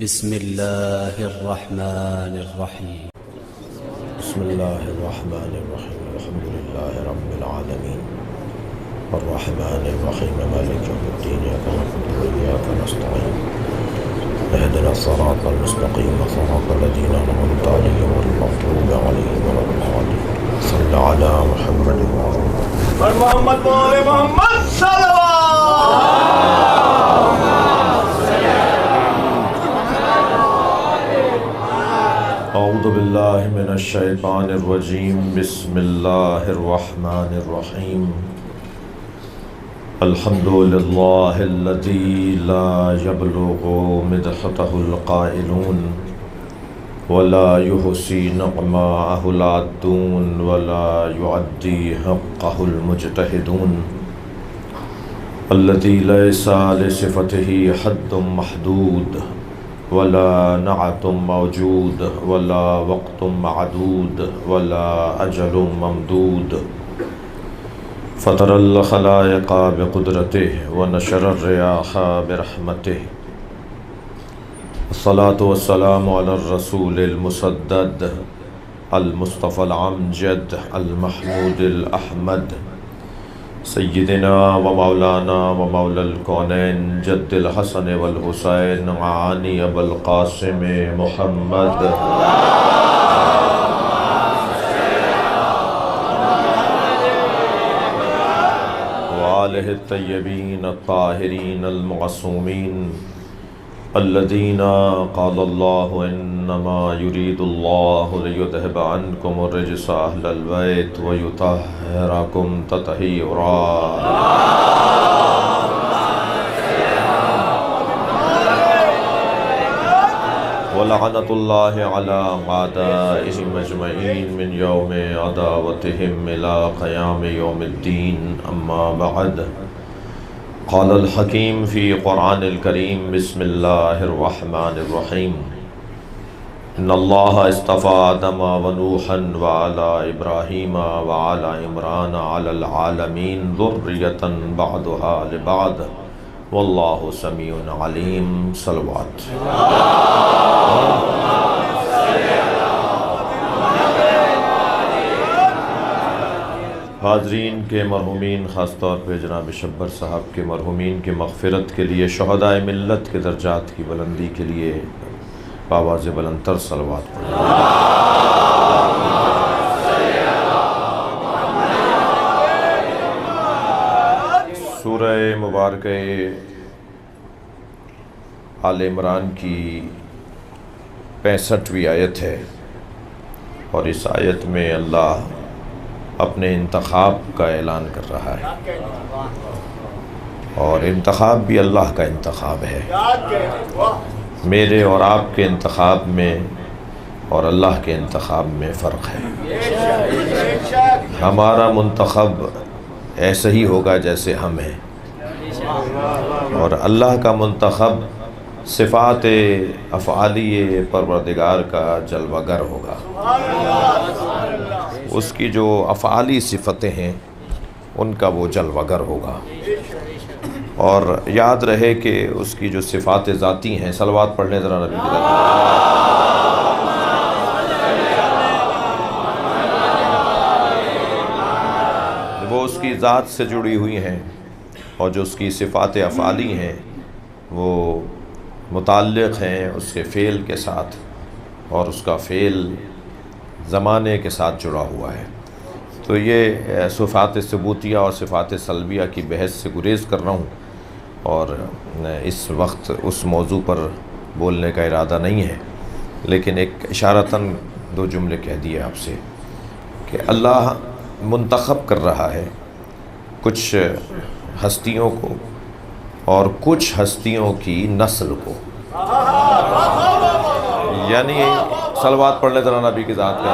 بسم الله الرحمن الرحيم. بسم الله الرحمن الرحيم. الحمد لله رب العالمين الرحمن الرحيم مالك يوم الدين إياك نعبد وإياك نستعين اهدنا الصراط المستقيم صراط الذين أنعمت عليهم غير المغضوب عليهم ولا الضالين. صل على محمد اور محمد بولے محمد صلوات. اعوذ باللہ من الشیطان الرجیم. بسم اللہ الرحمن الرحیم. الحمد للہ الذی لا یبلغ مدحتہ القائلون ولا یحصی نعماءہ العادون ولا یعدی حقہ المجتہدون الذی لیس لصفتہ حد محدود ولا نعت موجود ولا وقت معدود ولا اجل ممدود فطر الخلائق بقدرته ونشر الرياح برحمته. الصلاة والسلام على الرسول المسدد المصطفى العمجد المحمود الأحمد سیدنا و مولانا و مولا الکونین جد الحسن والحسین عانی ابو القاسم محمد وآلہ الطیبین الطاہرین المعصومین الذین قال اللہ انما یرید اللہ لیذہب عنکم الرجس اہل البیت ویطہرکم تطہیرا. ولعنۃ اللہ علی اعدائہم اجمعین من یوم عداوتہم الی قیام یوم الدین. اما بعد قال الحکیم فی قرآن الکریم. بسم اللہ الرحمن الرحیم. ان اللہ اصطفى آدم ونوحا وعلى ابراہیم وعلى عمران علی العالمین ذریۃ بعضها لبعض واللہ سمیع علیم. صلوات. حاضرین کے مرحومین، خاص طور پہ جناب شبر صاحب کے مرحومین کے مغفرت کے لیے، شہدائے ملت کے درجات کی بلندی کے لیے بآواز بلندتر صلوات پڑھیں. سورہ مبارکہ آل عمران کی 65ویں آیت ہے، اور اس آیت میں اللہ اپنے انتخاب کا اعلان کر رہا ہے، اور انتخاب بھی اللہ کا انتخاب ہے. میرے اور آپ کے انتخاب میں اور اللہ کے انتخاب میں فرق ہے. ہمارا منتخب ایسا ہی ہوگا جیسے ہم ہیں، اور اللہ کا منتخب صفات افعالی پروردگار کا جلوہ گر ہوگا. اس کی جو افعالی صفتیں ہیں ان کا وہ جلوہ گر ہوگا. اور یاد رہے کہ اس کی جو صفات ذاتی ہیں، صلوات پڑھ لیں ذرا نبی کی ذات. وہ اس کی ذات سے جڑی ہوئی ہیں، اور جو اس کی صفات افعالی ہیں وہ متعلق ہیں اس کے فعل کے ساتھ، اور اس کا فعل زمانے کے ساتھ جڑا ہوا ہے. تو یہ صفات ثبوتیہ اور صفات سلبیہ کی بحث سے گریز کر رہا ہوں، اور اس وقت اس موضوع پر بولنے کا ارادہ نہیں ہے، لیکن ایک اشارتاً دو جملے کہہ دیے آپ سے کہ اللہ منتخب کر رہا ہے کچھ ہستیوں کو اور کچھ ہستیوں کی نسل کو. یعنی صلوات پڑھ لیں ذرا نبی کی ذات پہ.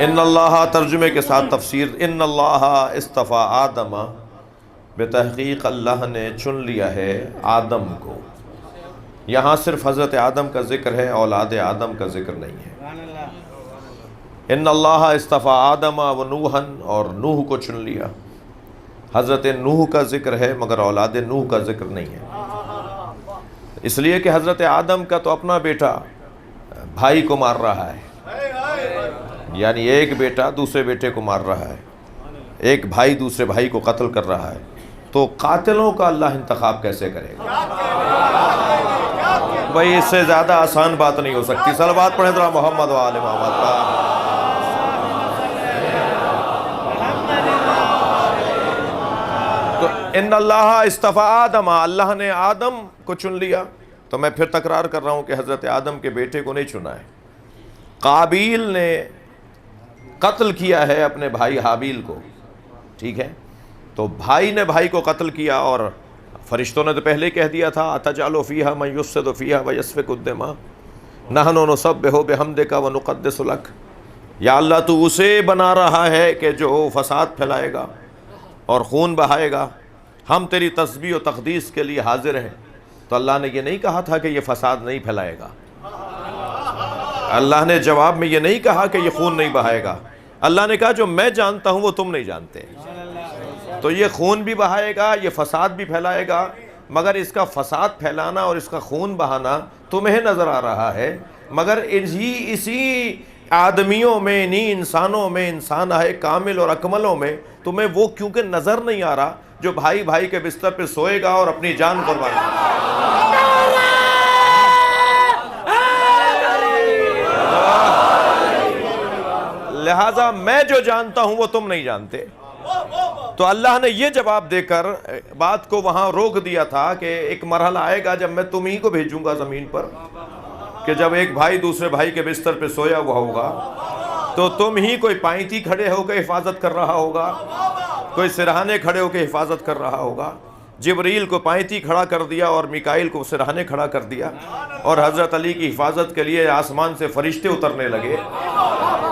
ان اللہ، ترجمے کے ساتھ تفسیر. ان اللہ اصطفیٰ آدم، بتحقیق اللہ نے چن لیا ہے آدم کو. یہاں صرف حضرت آدم کا ذکر ہے، اولاد آدم کا ذکر نہیں ہے. ان اللہ اصطفیٰ آدم و نوحا، اور نوح کو چن لیا. حضرت نوح کا ذکر ہے مگر اولاد نوح کا ذکر نہیں ہے، اس لیے کہ حضرت آدم کا تو اپنا بیٹا بھائی کو مار رہا ہے، یعنی ایک بیٹا دوسرے بیٹے کو مار رہا ہے، ایک بھائی دوسرے بھائی کو قتل کر رہا ہے، تو قاتلوں کا اللہ انتخاب کیسے کرے گا؟ بھائی اس سے زیادہ آسان بات نہیں ہو سکتی۔ صلوات پڑھیں ذرا محمد و آل محمد کا۔ تو ان اللہ اصطفیٰ آدم، اللہ نے آدم کو چن لیا۔ تو میں پھر تکرار کر رہا ہوں کہ حضرت آدم کے بیٹے کو نہیں چنا ہے، قابیل نے قتل کیا ہے اپنے بھائی حابیل کو، ٹھیک ہے؟ تو بھائی نے بھائی کو قتل کیا، اور فرشتوں نے تو پہلے کہہ دیا تھا اتجعل فیہا من یفسد فیہا ویسفک الدماء نحن نسبح بحمدک ونقدس لک، یا اللہ تو اسے بنا رہا ہے کہ جو فساد پھیلائے گا اور خون بہائے گا، ہم تیری تسبیح و تقدیس کے لیے حاضر ہیں۔ تو اللہ نے یہ نہیں کہا تھا کہ یہ فساد نہیں پھیلائے گا، اللہ نے جواب میں یہ نہیں کہا کہ یہ خون نہیں بہائے گا، اللہ نے کہا جو میں جانتا ہوں وہ تم نہیں جانتے۔ تو یہ خون بھی بہائے گا، یہ فساد بھی پھیلائے گا، مگر اس کا فساد پھیلانا اور اس کا خون بہانا تمہیں نظر آ رہا ہے، مگر اسی آدمیوں میں، انہی انسانوں میں، انسان ہے کامل اور اکملوں میں تمہیں وہ کیونکہ نظر نہیں آ رہا جو بھائی بھائی کے بستر پہ سوئے گا اور اپنی جان قربان کرے گا۔ لہٰذا میں جو جانتا ہوں وہ تم نہیں جانتے۔ تو اللہ نے یہ جواب دے کر بات کو وہاں روک دیا تھا کہ ایک مرحلہ آئے گا جب میں تم ہی کو بھیجوں گا زمین پر، کہ جب ایک بھائی دوسرے بھائی کے بستر پہ سویا ہوا ہوگا تو تم ہی کوئی پائنتی کھڑے ہو کے حفاظت کر رہا ہوگا، کوئی سرہانے کھڑے ہو کے حفاظت کر رہا ہوگا۔ جبریل کو پائنتی کھڑا کر دیا اور میکائیل کو سرہانے کھڑا کر دیا، اور حضرت علی کی حفاظت کے لیے آسمان سے فرشتے اترنے لگے۔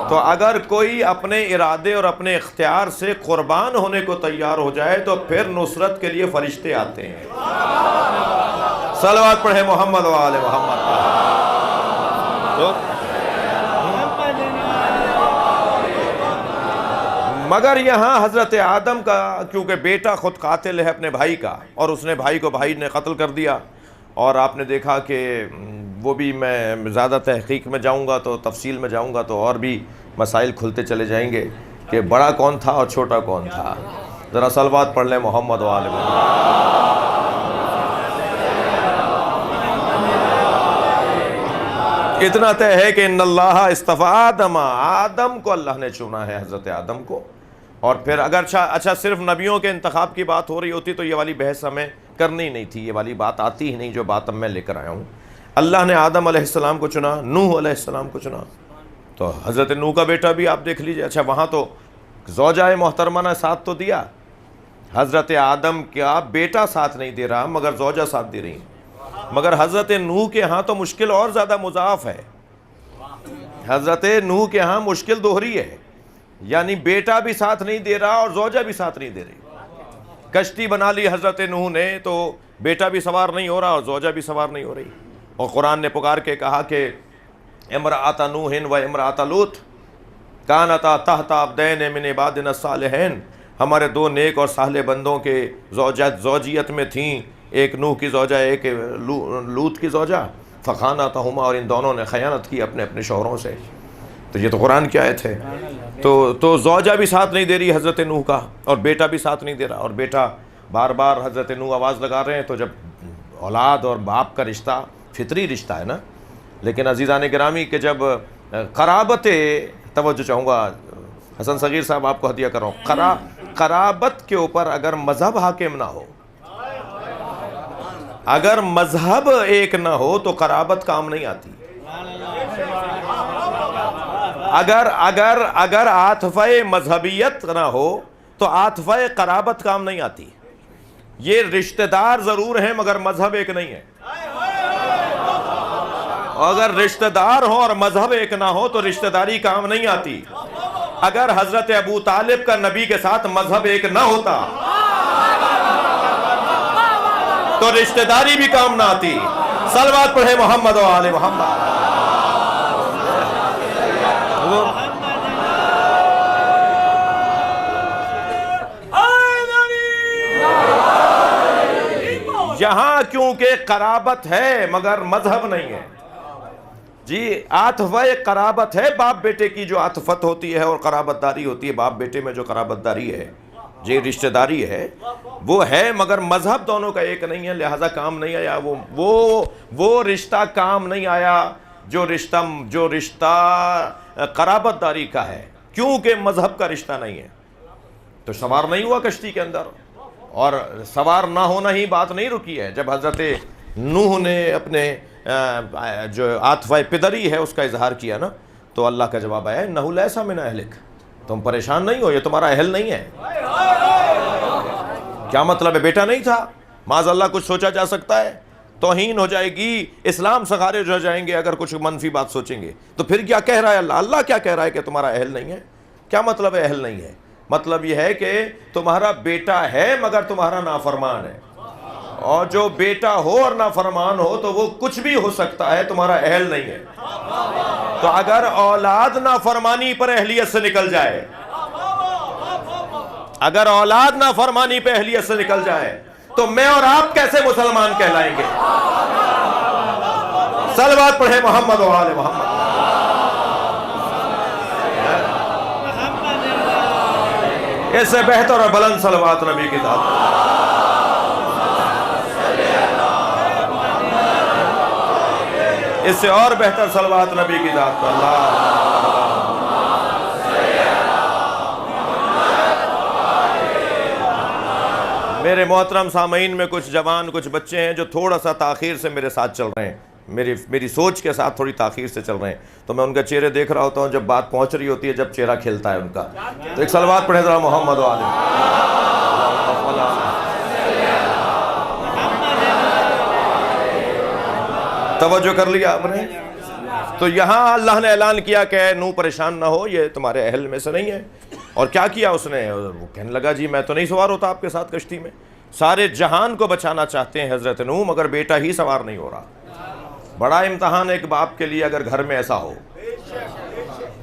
تو اگر کوئی اپنے ارادے اور اپنے اختیار سے قربان ہونے کو تیار ہو جائے تو پھر نصرت کے لیے فرشتے آتے ہیں۔ صلوات پڑھیں محمد و آل محمد۔ مگر یہاں حضرت آدم کا کیونکہ بیٹا خود قاتل ہے اپنے بھائی کا، اور اس نے بھائی کو بھائی نے قتل کر دیا، اور آپ نے دیکھا کہ وہ بھی، میں زیادہ تحقیق میں جاؤں گا تو تفصیل میں جاؤں گا تو اور بھی مسائل کھلتے چلے جائیں گے کہ بڑا کون تھا اور چھوٹا کون تھا۔ ذرا صلوات پڑھ لیں محمد و آل محمد۔ اتنا طے ہے کہ ان اللہ اصطفیٰ آدم، آدم کو اللہ نے چنا ہے، حضرت آدم کو۔ اور پھر اگر اچھا صرف نبیوں کے انتخاب کی بات ہو رہی ہوتی تو یہ والی بحث ہمیں کرنی نہیں تھی، یہ والی بات آتی ہی نہیں جو بات اب میں لے کر آیا ہوں۔ اللہ نے آدم علیہ السلام کو چنا، نوح علیہ السلام کو چنا، تو حضرت نوح کا بیٹا بھی آپ دیکھ لیجئے۔ اچھا وہاں تو زوجہ محترمہ نے ساتھ تو دیا، حضرت آدم کا بیٹا ساتھ نہیں دے رہا مگر زوجہ ساتھ دے رہی ہیں، مگر حضرت نوح کے ہاں تو مشکل اور زیادہ مضاعف ہے۔ حضرت نوح کے ہاں مشکل دوہری ہے، یعنی بیٹا بھی ساتھ نہیں دے رہا اور زوجہ بھی ساتھ نہیں دے رہی۔ کشتی بنا لی حضرت نوح نے تو بیٹا بھی سوار نہیں ہو رہا اور زوجہ بھی سوار نہیں ہو رہی، اور قرآن نے پکار کے کہا کہ امرأۃ نوح و امرأۃ لوط کانتا تحت عبدین من عبادنا الصالحین، ہمارے دو نیک اور صالح بندوں کے زوجیت میں تھیں، ایک نوح کی زوجہ ایک لوط کی زوجہ، فخانتہما، اور ان دونوں نے خیانت کی اپنے اپنے شوہروں سے۔ تو یہ تو قرآن کی آیت ہے۔ تو زوجہ بھی ساتھ نہیں دے رہی حضرت نوح کا، اور بیٹا بھی ساتھ نہیں دے رہا، اور بیٹا بار بار حضرت نوح آواز لگا رہے ہیں۔ تو جب اولاد اور باپ کا رشتہ فطری رشتہ ہے نا، لیکن عزیزان گرامی کہ جب قرابت، توجہ چاہوں گا حسن صغیر صاحب آپ کو ہدیہ کر رہا ہوں، قرابت کے اوپر اگر مذہب حاکم نہ ہو، اگر مذہب ایک نہ ہو تو قرابت کام نہیں آتی۔ اگر عاطفہ مذہبیت نہ ہو تو عاطفہ قرابت کام نہیں آتی۔ یہ رشتہ دار ضرور ہیں مگر مذہب ایک نہیں ہے۔ اگر رشتہ دار ہو اور مذہب ایک نہ ہو تو رشتہ داری کام نہیں آتی۔ اگر حضرت ابو طالب کا نبی کے ساتھ مذہب ایک نہ ہوتا تو رشتہ داری بھی کام نہ آتی۔ صلوات پڑھے محمد و آل محمد۔ یہاں کیونکہ قرابت ہے مگر مذہب نہیں ہے جی، عاطفہ قرابت ہے، باپ بیٹے کی جو عاطفت ہوتی ہے اور قرابت داری ہوتی ہے، باپ بیٹے میں جو قرابت داری ہے جی، رشتہ داری ہے، وہ ہے، مگر مذہب دونوں کا ایک نہیں ہے، لہذا کام نہیں آیا وہ رشتہ کام نہیں آیا جو رشتہ قرابت داری کا ہے، کیونکہ مذہب کا رشتہ نہیں ہے تو سوار نہیں ہوا کشتی کے اندر، اور سوار نہ ہونا ہی بات نہیں رکی ہے۔ جب حضرت نوح نے اپنے جو عاطفہ پدری ہے اس کا اظہار کیا نا، تو اللہ کا جواب آیا انہ لیس من اہلک، تم پریشان نہیں ہو، یہ تمہارا اہل نہیں ہے۔ کیا مطلب ہے؟ بیٹا نہیں تھا، معاذ اللہ کچھ سوچا جا سکتا ہے، توہین ہو جائے گی، اسلام سے خارج ہو جائیں گے اگر کچھ منفی بات سوچیں گے۔ تو پھر کیا کہہ رہا ہے اللہ کیا کہہ رہا ہے کہ تمہارا اہل نہیں ہے؟ کیا مطلب ہے اہل نہیں ہے؟ مطلب یہ ہے کہ تمہارا بیٹا ہے مگر تمہارا نافرمان ہے، اور جو بیٹا ہو اور نافرمان ہو تو وہ کچھ بھی ہو سکتا ہے، تمہارا اہل نہیں ہے۔ تو اگر اولاد نافرمانی پر اہلیت سے نکل جائے، اگر اولاد نافرمانی پہ اہلیت سے نکل جائے تو میں اور آپ کیسے مسلمان کہلائیں گے؟ صلوات پڑھیں محمد و آل محمد۔ اس سے بہتر اور بلند صلوات نبی کی ذات پر۔ اس سے اور بہتر صلوات نبی کی ذات پر۔ اللہ میرے محترم سامعین میں کچھ جوان، کچھ بچے ہیں جو تھوڑا سا تاخیر سے میرے ساتھ چل رہے ہیں، میری سوچ کے ساتھ تھوڑی تاخیر سے چل رہے ہیں، تو میں ان کا چہرے دیکھ رہا ہوتا ہوں جب بات پہنچ رہی ہوتی ہے، جب چہرہ کھلتا ہے ان کا۔ تو ایک صلوات پڑھیں ذرا محمد و آل۔ توجہ کر لیا آپ نے؟ تو یہاں اللہ نے اعلان کیا کہ اے نوح پریشان نہ ہو، یہ تمہارے اہل میں سے نہیں ہے۔ اور کیا کیا اس نے؟ وہ کہنے لگا جی میں تو نہیں سوار ہوتا آپ کے ساتھ کشتی میں، سارے جہان کو بچانا چاہتے ہیں حضرت نوح، مگر بیٹا ہی سوار نہیں ہو رہا۔ بڑا امتحان ایک باپ کے لیے اگر گھر میں ایسا ہو،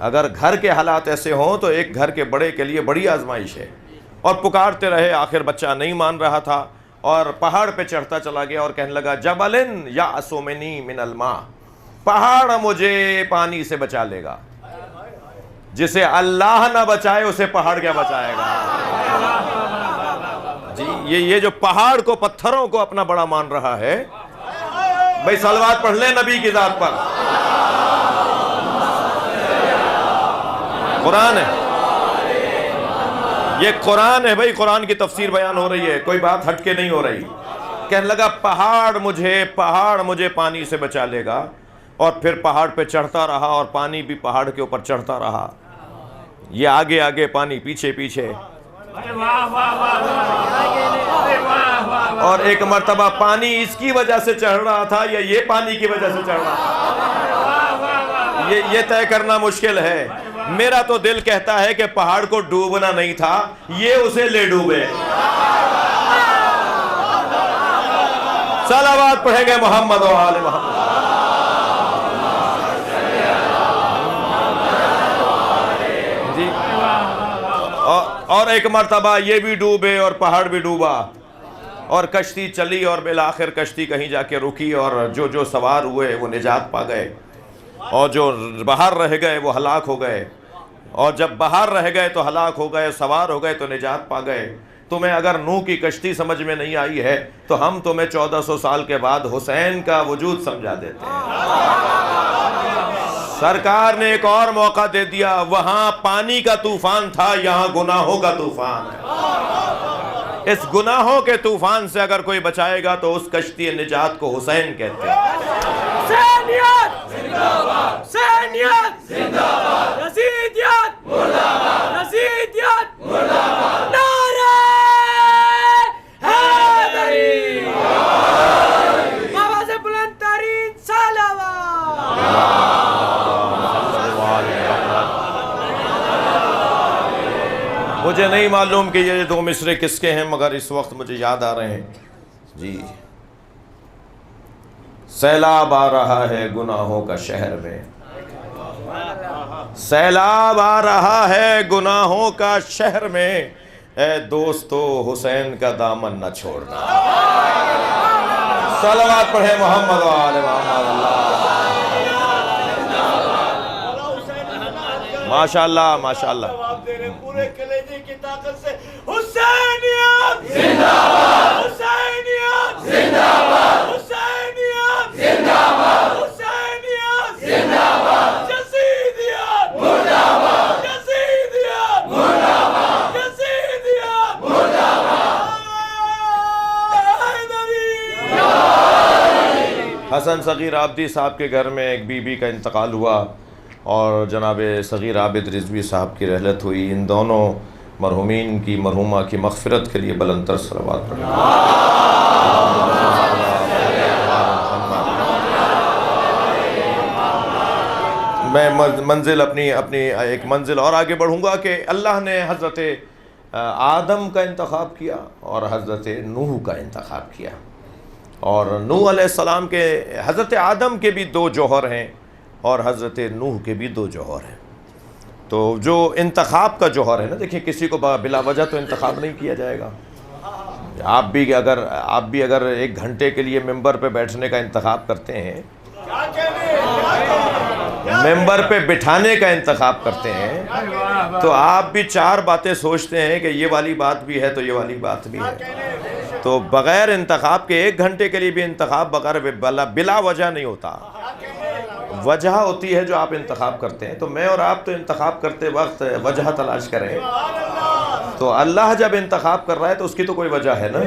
اگر گھر کے حالات ایسے ہوں تو ایک گھر کے بڑے کے لیے بڑی آزمائش ہے۔ اور پکارتے رہے، آخر بچہ نہیں مان رہا تھا اور پہاڑ پہ چڑھتا چلا گیا اور کہنے لگا جبلن یعصمنی من الماء، پہاڑ مجھے پانی سے بچا لے گا۔ جسے اللہ نہ بچائے اسے پہاڑ کیا بچائے گا؟ جی یہ جو پہاڑ کو، پتھروں کو اپنا بڑا مان رہا ہے، بھائی صلوات پڑھ لیں نبی کی ذات پر۔ قرآن ہے، یہ قرآن ہے بھائی، قرآن کی تفسیر بیان ہو رہی ہے، کوئی بات ہٹ کے نہیں ہو رہی۔ کہنے لگا پہاڑ مجھے پانی سے بچا لے گا، اور پھر پہاڑ پہ چڑھتا رہا اور پانی بھی پہاڑ کے اوپر چڑھتا رہا، یہ آگے آگے پانی پیچھے پیچھے، اور ایک مرتبہ پانی اس کی وجہ سے چڑھ رہا تھا یا یہ پانی کی وجہ سے چڑھ رہا تھا، یہ طے کرنا مشکل ہے۔ میرا تو دل کہتا ہے کہ پہاڑ کو ڈوبنا نہیں تھا، یہ اسے لے ڈوبے۔ صلوات پڑھیں گے محمد و آل محمد۔ جی اور ایک مرتبہ یہ بھی ڈوبے اور پہاڑ بھی ڈوبا، اور کشتی چلی اور بالآخر کشتی کہیں جا کے رکی، اور جو سوار ہوئے وہ نجات پا گئے، اور جو باہر رہ گئے وہ ہلاک ہو گئے، اور جب باہر رہ گئے تو ہلاک ہو گئے، سوار ہو گئے تو نجات پا گئے۔ تمہیں اگر نوح کی کشتی سمجھ میں نہیں آئی ہے تو ہم تمہیں 1400 سال کے بعد حسین کا وجود سمجھا دیتے ہیں۔ سرکار نے ایک اور موقع دے دیا، وہاں پانی کا طوفان تھا، یہاں گناہوں کا طوفان ہے۔ اس گناہوں کے طوفان سے اگر کوئی بچائے گا تو اس کشتی نجات کو حسین کہتے ہیں۔ حسینیت زندہ باد، حسینیت زندہ باد، یزیدیت مردہ باد، یزیدیت مردہ باد، نعرہ حیدری، آواز بلند ترین صلوات۔ مجھے نہیں معلوم کہ یہ دو مصرے کس کے ہیں، مگر اس وقت مجھے یاد آ رہے ہیں۔ جی سیلاب آ رہا ہے گناہوں کا شہر میں، سیلاب آ رہا ہے گناہوں کا شہر میں، اے دوستو حسین کا دامن نہ چھوڑنا۔ صلوات پڑھیں محمد و آل محمد. ماشاءاللہ ماشاءاللہ. پورے کلیجے کی طاقت سے حسینیت زندہ باد، حسینیت زندہ باد، حسینیت زندہ باد، حسینیت زندہ باد، یزیدیت مردہ باد، یزیدیت مردہ باد، یزیدیت مردہ باد. حسن صغیر عابدی صاحب کے گھر میں ایک بی بی کا انتقال ہوا اور جناب صغیر عابد رضوی صاحب کی رحلت ہوئی. ان دونوں مرحومین کی مرحومہ کی مغفرت کے لیے بلند تر صلوات پڑھیں. میں منزل اپنی ایک منزل اور آگے بڑھوں گا کہ اللہ نے حضرت آدم کا انتخاب کیا اور حضرت نوح کا انتخاب کیا. اور نوح علیہ السلام کے حضرت آدم کے بھی 2 جوہر ہیں اور حضرت نوح کے بھی 2 جوہر ہیں. تو جو انتخاب کا جوہر ہے نا، دیکھیں کسی کو بلا وجہ تو انتخاب نہیں کیا جائے گا. آپ بھی اگر 1 گھنٹے کے لیے ممبر پہ بیٹھنے کا انتخاب کرتے ہیں، ممبر پہ بٹھانے کا انتخاب کرتے ہیں، تو آپ بھی 4 باتیں سوچتے ہیں کہ یہ والی بات بھی ہے تو یہ والی بات بھی ہے. تو بغیر انتخاب کے 1 گھنٹے کے لیے بھی انتخاب بغیر بلا وجہ نہیں ہوتا. وجہ ہوتی ہے جو آپ انتخاب کرتے ہیں. تو میں اور آپ تو انتخاب کرتے وقت وجہ تلاش کریں. تو اللہ جب انتخاب کر رہا ہے تو اس کی تو کوئی وجہ ہے نا.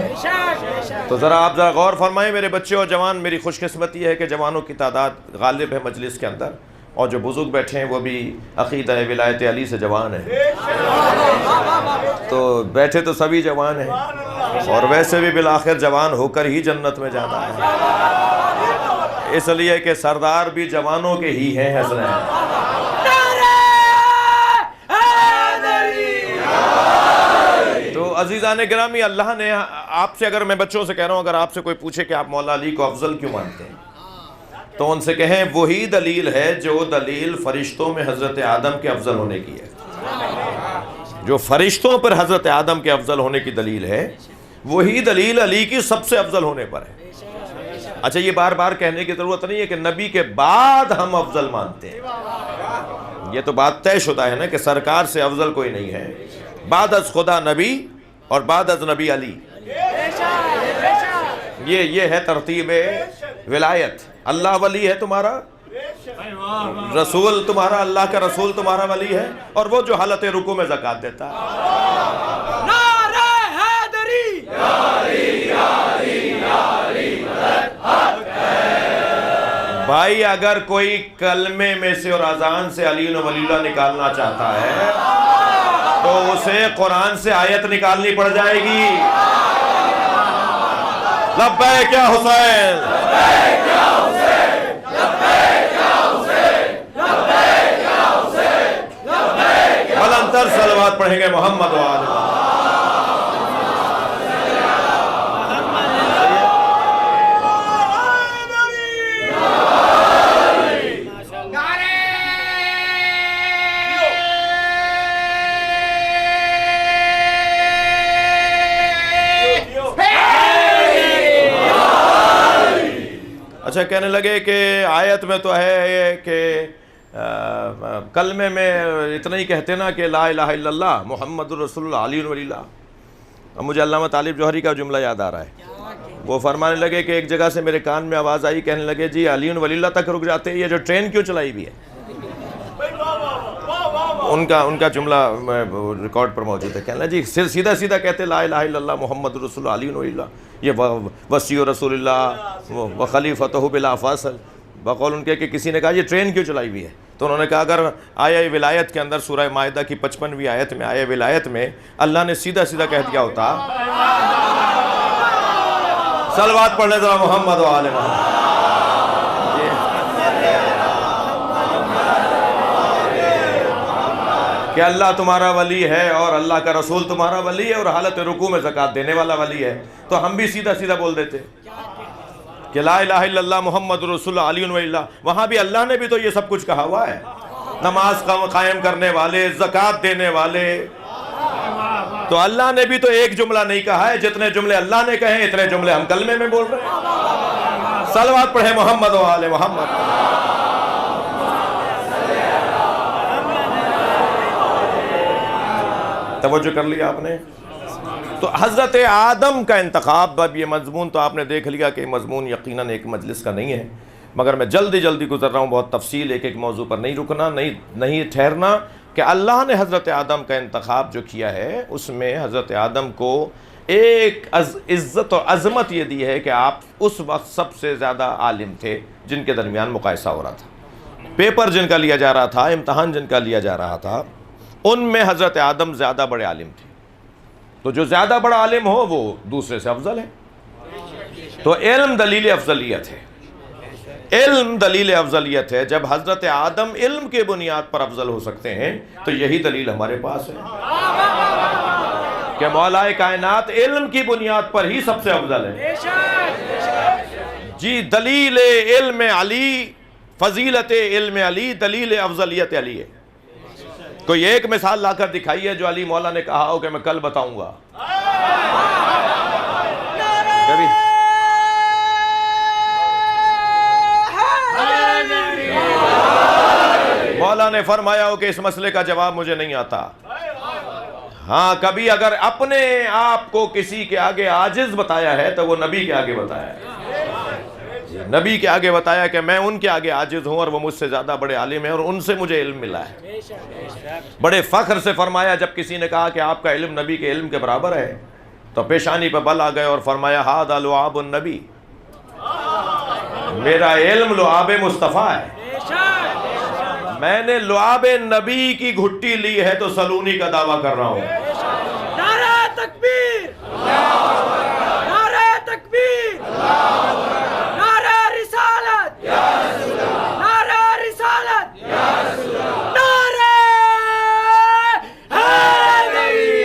تو آپ ذرا غور فرمائیں میرے بچے اور جوان. میری خوش قسمتی ہے کہ جوانوں کی تعداد غالب ہے مجلس کے اندر، اور جو بزرگ بیٹھے ہیں وہ بھی عقیدہ ولایت علی سے جوان ہیں. تو بیٹھے تو سبھی جوان ہیں، اور ویسے بھی بالآخر جوان ہو کر ہی جنت میں جانا ہے، اس لیے کہ سردار بھی جوانوں کے ہی ہیں. حسنین تو عزیزان گرامی، اللہ نے آپ سے، اگر میں بچوں سے کہہ رہا ہوں، اگر آپ سے کوئی پوچھے کہ آپ مولا علی کو افضل کیوں مانتے ہیں، تو ان سے کہیں وہی دلیل ہے جو دلیل فرشتوں میں حضرت آدم کے افضل ہونے کی ہے. جو فرشتوں پر حضرت آدم کے افضل ہونے کی دلیل ہے، وہی دلیل علی کی سب سے افضل ہونے پر ہے. اچھا، یہ بار بار کہنے کی ضرورت نہیں ہے کہ نبی کے بعد ہم افضل مانتے ہیں. یہ تو بات طے شدہ ہے نا کہ سرکار سے افضل کوئی نہیں ہے. بعد از خدا نبی اور بعد از نبی علی، یہ ہے ترتیب ولایت. اللہ ولی ہے تمہارا، رسول تمہارا، اللہ کا رسول تمہارا ولی ہے، اور وہ جو حالت رکوع میں زکوٰۃ دیتا ہے. نعرہ حیدری، بھائی اگر کوئی کلمے میں سے اور اذان سے علی ولی اللہ نکالنا چاہتا ہے تو اسے قرآن سے آیت نکالنی پڑ جائے گی. لبیک یا حسین، لبیک یا حسین، لبیک یا حسین، لبیک یا حسین، لبیک. بلند تر صلوات پڑھیں گے محمد و آل محمد. اچھا، کہنے لگے کہ آیت میں تو ہے کہ کلمے میں اتنا ہی کہتے نا کہ لا الہ الا اللہ محمد رسول اللہ علی ولی اللہ. اب مجھے علامہ طالب جوہری کا جملہ یاد آ رہا ہے. وہ فرمانے لگے کہ ایک جگہ سے میرے کان میں آواز آئی، کہنے لگے جی علی ولی اللہ تک رک جاتے ہیں، یہ جو ٹرین کیوں چلائی بھی ہے. ان کا جملہ ریکارڈ پر موجود ہے. کہنے لگے جی سیدھا سیدھا کہتے لا الہ الا اللہ محمد رسول اللہ علی ولی اللہ، یہ وصی رسول اللہ و خلیفتہ بلا فاصل. بقول ان کے کہ کسی نے کہا یہ ٹرین کیوں چلائی ہوئی ہے، تو انہوں نے کہا اگر آیہ ولایت کے اندر سورہ مائدہ کی 55ویں آیت میں آیہ ولایت میں اللہ نے سیدھا سیدھا کہہ دیا ہوتا. صلوات پڑھنے ذرا محمد و آل محمد. کہ اللہ تمہارا ولی ہے اور اللہ کا رسول تمہارا ولی ہے اور حالت رکوع میں زکوٰۃ دینے والا ولی ہے، تو ہم بھی سیدھا سیدھا بول دیتے کہ لا الہ الا اللہ محمد رسول اللہ علی ولی اللہ. وہاں بھی اللہ نے بھی تو یہ سب کچھ کہا ہوا ہے، نماز قائم کرنے والے، زکوٰۃ دینے والے. تو اللہ نے بھی تو ایک جملہ نہیں کہا ہے، جتنے جملے اللہ نے کہے اتنے جملے ہم کلمے میں بول رہے ہیں. صلوات پڑھیں محمد و آل محمد. توجہ کر لیا آپ نے؟ تو حضرت آدم کا انتخاب، اب یہ مضمون تو آپ نے دیکھ لیا کہ مضمون یقیناً ایک مجلس کا نہیں ہے، مگر میں جلدی گزر رہا ہوں، بہت تفصیل، ایک موضوع پر نہیں رکنا، نہیں ٹھہرنا، کہ اللہ نے حضرت آدم کا انتخاب جو کیا ہے اس میں حضرت آدم کو ایک عزت اور عظمت یہ دی ہے کہ آپ اس وقت سب سے زیادہ عالم تھے جن کے درمیان مقایسہ ہو رہا تھا، پیپر جن کا لیا جا رہا تھا، امتحان جن کا لیا جا رہا تھا، ان میں حضرت آدم زیادہ بڑے عالم تھے. تو جو زیادہ بڑا عالم ہو وہ دوسرے سے افضل ہے. تو علم دلیل افضلیت ہے، علم دلیل افضلیت ہے. جب حضرت آدم علم کے بنیاد پر افضل ہو سکتے ہیں تو یہی دلیل ہمارے پاس ہے کہ مولا کائنات علم کی بنیاد پر ہی سب سے افضل ہے. جی دلیل علم علی، فضیلت علم علی، دلیل افضلیت علی ہے. کوئی ایک مثال لا کر دکھائیے جو علی مولا نے کہا ہو کہ میں کل بتاؤں گا. کبھی مولا نے فرمایا ہو کہ اس مسئلے کا جواب مجھے نہیں آتا. ہاں کبھی اگر اپنے آپ کو کسی کے آگے عاجز بتایا ہے تو وہ نبی کے آگے بتایا ہے. نبی کے آگے بتایا کہ میں ان کے آگے عاجز ہوں اور وہ مجھ سے زیادہ بڑے عالم ہیں اور ان سے مجھے علم ملا ہے. بڑے فخر سے فرمایا جب کسی نے کہا کہ آپ کا علم نبی کے علم کے برابر ہے تو پیشانی پہ بل آ گئے اور فرمایا ھذا لعاب النبی، میرا علم لعاب مصطفیٰ ہے. میں نے لعاب نبی کی گھٹی لی ہے تو سلونی کا دعویٰ کر رہا ہوں. نعرہ تکبیر، نعرہ تکبیر، نعرہ رسالت، نعرہ رسالت، نعرہ حیدری.